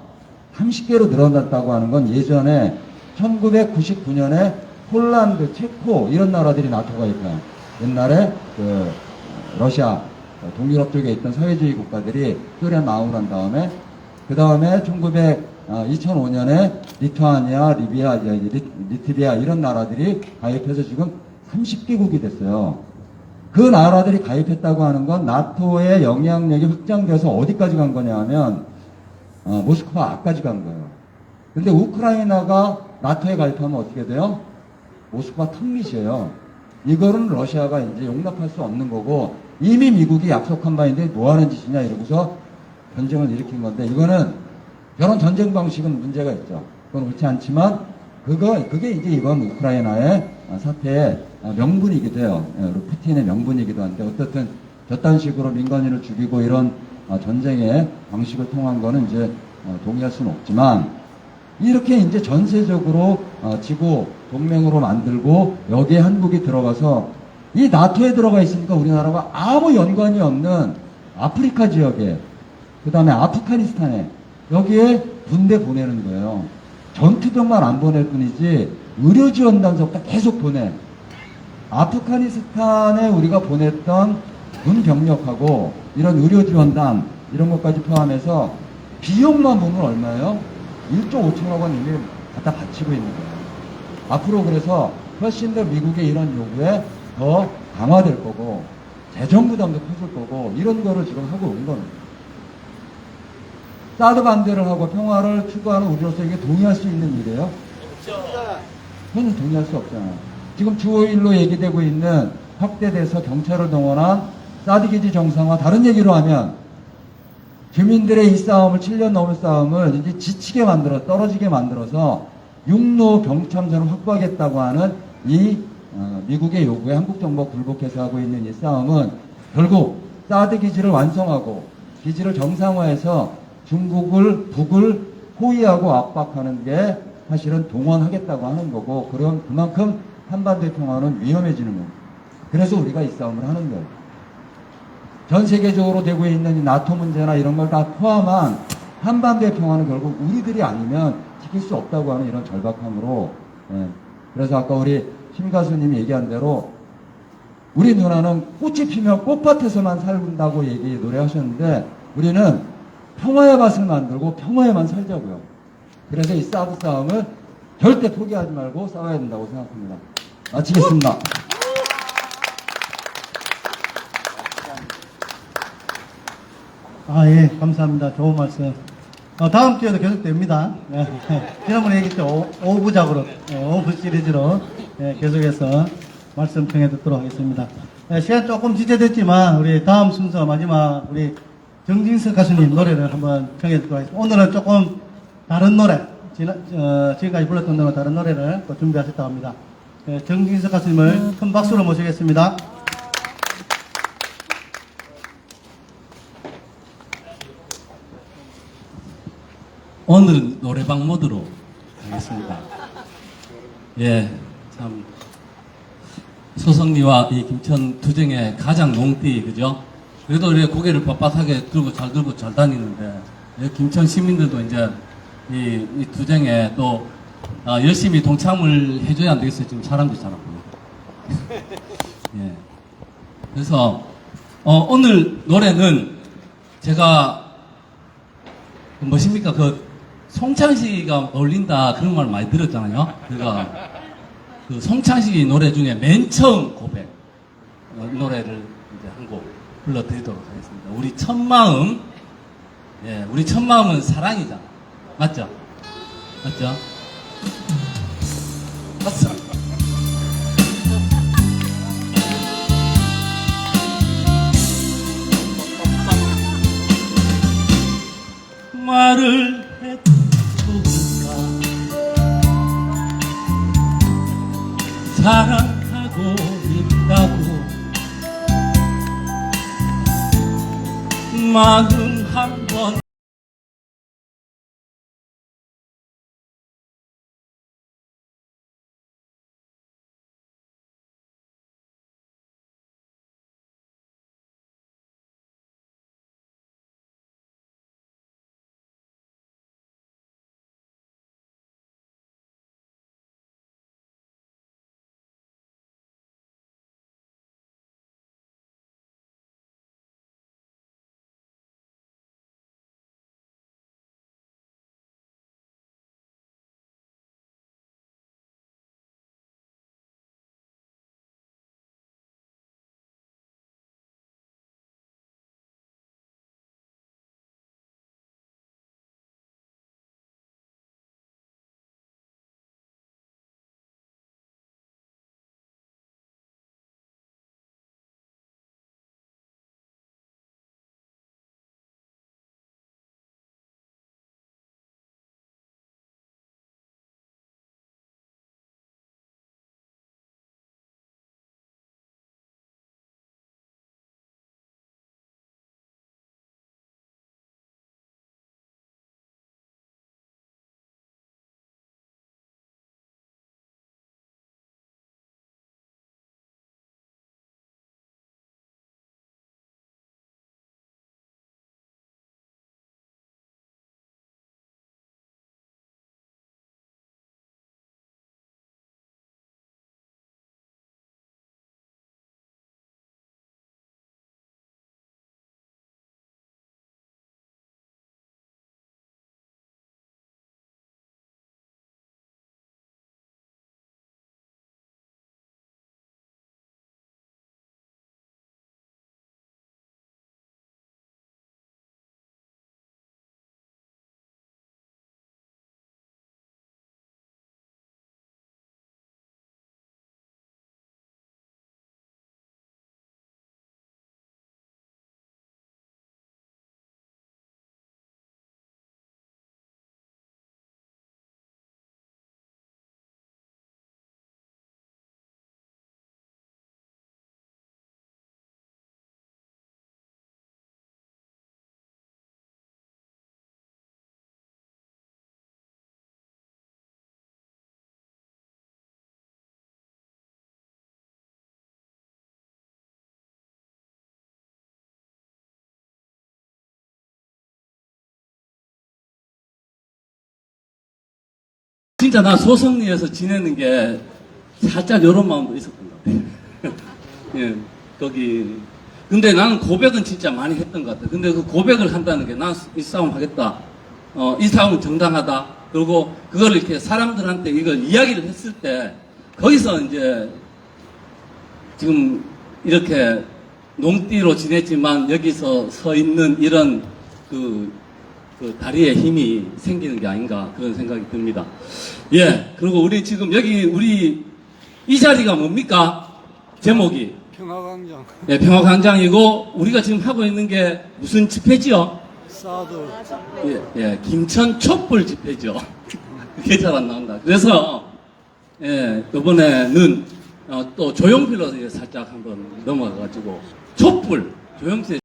30개로 늘어났다고 하는 건, 예전에 1999년에 폴란드, 체코 이런 나라들이 나토가 있어요. 옛날에 러시아 동유럽 쪽에 있던 사회주의 국가들이 소련 나오고 난 다음에, 그 다음에 2005년에 리투아니아, 리트비아 이런 나라들이 가입해서 지금 30개국이 됐어요. 그 나라들이 가입했다고 하는 건 나토의 영향력이 확장돼서 어디까지 간 거냐 하면 모스크바 앞까지 간 거예요. 근데 우크라이나가 나토에 가입하면 어떻게 돼요? 모스크바 턱밑이에요. 이거는 러시아가 이제 용납할 수 없는 거고, 이미 미국이 약속한 바인데 뭐 하는 짓이냐 이러고서 전쟁을 일으킨 건데, 이거는 저런 전쟁 방식은 문제가 있죠. 그건 옳지 않지만, 그게 이제 이번 우크라이나의 사태의 명분이기도 해요. 푸틴의 명분이기도 한데, 어떻든 저딴 식으로 민간인을 죽이고 이런 전쟁의 방식을 통한 거는 이제 동의할 수는 없지만, 이렇게 이제 전세적으로 지구 동맹으로 만들고 여기에 한국이 들어가서 이 나토에 들어가 있으니까 우리나라가 아무 연관이 없는 아프리카 지역에, 그 다음에 아프가니스탄에 여기에 군대 보내는 거예요. 전투병만 안 보낼 뿐이지 의료지원단속도 계속 보내. 아프가니스탄에 우리가 보냈던 군 병력하고 이런 의료지원단 이런 것까지 포함해서 비용만 보면 얼마예요? 1조 5천억 원 이미 갖다 바치고 있는 거예요. 앞으로 그래서 훨씬 더 미국의 이런 요구에 더 강화될 거고 재정 부담도 커질 거고 이런 거를 지금 하고 온 겁니다. 사드 반대를 하고 평화를 추구하는 우리로서 이게 동의할 수 있는 일이에요? 저는 동의할 수 없잖아요. 지금 주 5일로 얘기되고 있는 확대돼서 경찰을 동원한 사드 기지 정상화, 다른 얘기로 하면 주민들의 이 싸움을 7년 넘은 싸움을 이제 지치게 만들어 떨어지게 만들어서 육로 병참선을 확보하겠다고 하는 이 미국의 요구에 한국 정부가 굴복해서 하고 있는 이 싸움은 결국 사드 기지를 완성하고 기지를 정상화해서 중국을 북을 호위하고 압박하는 게 사실은 동원하겠다고 하는 거고, 그럼 그만큼 한반도의 평화는 위험해지는 겁니다. 그래서 우리가 이 싸움을 하는 거예요. 전 세계적으로 되고 있는 이 나토 문제나 이런 걸 다 포함한 한반도의 평화는 결국 우리들이 아니면 지킬 수 없다고 하는 이런 절박함으로, 그래서 아까 우리 심 가수님이 얘기한 대로 우리 누나는 꽃이 피면 꽃밭에서만 살다고 노래하셨는데 우리는 평화의 밭을 만들고 평화에만 살자고요. 그래서 이 사드 싸움을 절대 포기하지 말고 싸워야 된다고 생각합니다. 마치겠습니다. 예, 감사합니다. 좋은 말씀. 다음 주에도 계속됩니다. 지난번에 얘기했죠. 5부작으로, 5부 시리즈로 계속해서 말씀 청해 듣도록 하겠습니다. 시간 조금 지체됐지만, 우리 다음 순서 마지막, 우리 정진석 가수님 노래를 한번 청해 듣도록 하겠습니다. 오늘은 조금 다른 노래, 지금까지 불렀던 노래 다른 노래를 또 준비하셨다고 합니다. 정진석 가수님을 큰 박수로 모시겠습니다. 오늘 노래방 모드로 하겠습니다. 예, 참 소성리와 이 김천 투쟁의 가장 농띠, 그죠? 그래도 이렇게 고개를 빳빳하게 들고 잘 다니는데, 김천 시민들도 이제 이 투쟁에 또 열심히 동참을 해줘야 안 되겠어요. 지금 사람들이 잘 안 보니까. 예. 그래서 오늘 노래는 제가 뭐십니까, 송창식이가 어울린다 그런 말 많이 들었잖아요. 그러니까 그 송창식이 노래 중에 맨 처음 고백 노래를 이제 한 곡 불러드리도록 하겠습니다. 우리 첫 마음, 예, 우리 첫 마음은 사랑이잖아. 맞죠? 맞죠? 맞습니다. 말을 해도 좋을까, 사랑하고 있다고 마음 한번 진짜 나 소성리에서 지내는 게 살짝 이런 마음도 있었던 것 같아. 예, 거기. 근데 나는 고백은 진짜 많이 했던 것 같아. 근데 그 고백을 한다는 게 난 이 싸움 하겠다. 이 싸움은 정당하다. 그리고 그걸 이렇게 사람들한테 이걸 이야기를 했을 때 거기서 이제 지금 이렇게 농띠로 지냈지만 여기서 서 있는 이런 그 다리에 힘이 생기는 게 아닌가 그런 생각이 듭니다. 예, 그리고 우리 지금 여기 우리 이 자리가 뭡니까? 제목이 평화광장. 예, 평화광장이고 우리가 지금 하고 있는 게 무슨 집회지요? 사드. 예, 김천 촛불 집회죠. 그게 잘 안 나온다. 그래서 예, 이번에는 또 조용필로 살짝 한번 넘어가가지고 촛불 조용필.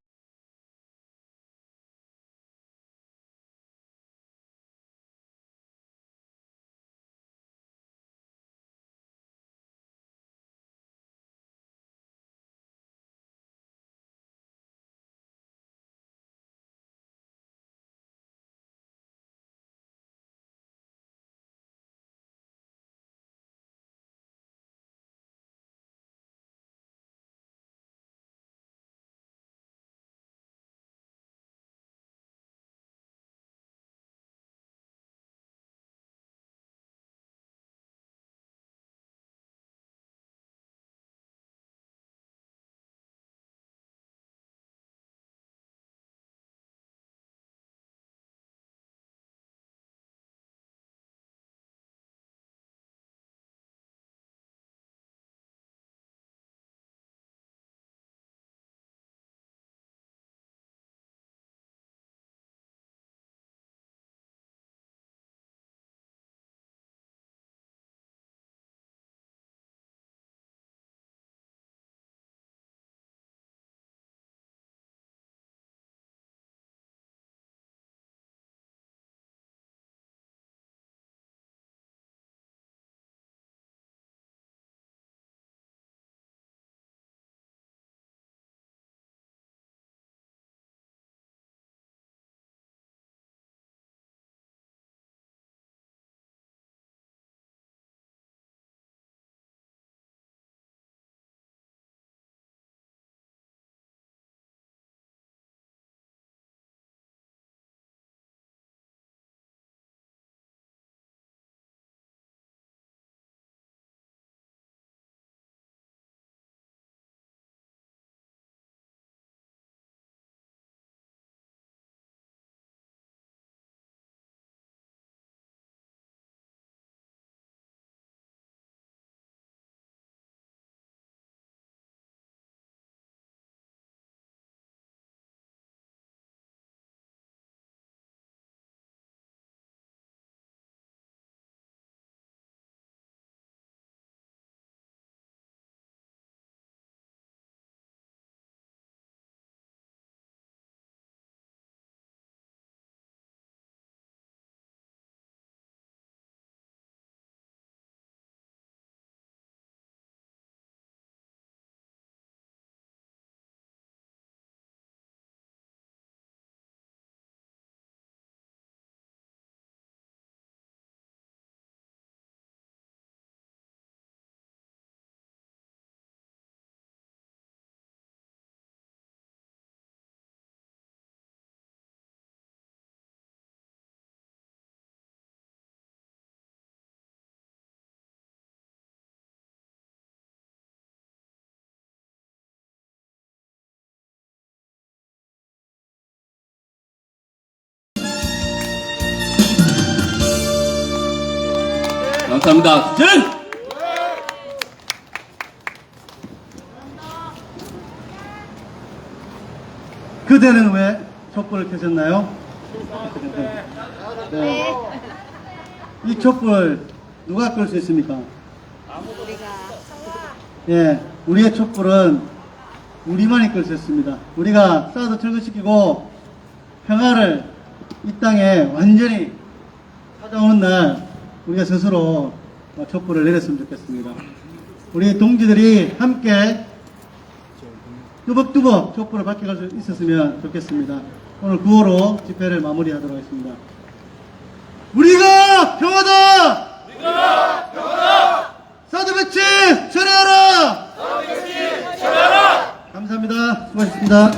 감사합니다. 전! 그대는 왜 촛불을 켜셨나요? 네. 이 촛불 누가 끌 수 있습니까? 예, 우리의 촛불은 우리만이 끌 수 있습니다. 우리가 사드 철거시키고 평화를 이 땅에 완전히 찾아오는 날 우리가 스스로 촛불을 내렸으면 좋겠습니다. 우리 동지들이 함께 뚜벅뚜벅 촛불을 밝혀갈 수 있었으면 좋겠습니다. 오늘 9호로 집회를 마무리하도록 하겠습니다. 우리가 평화다! 고맙습니다.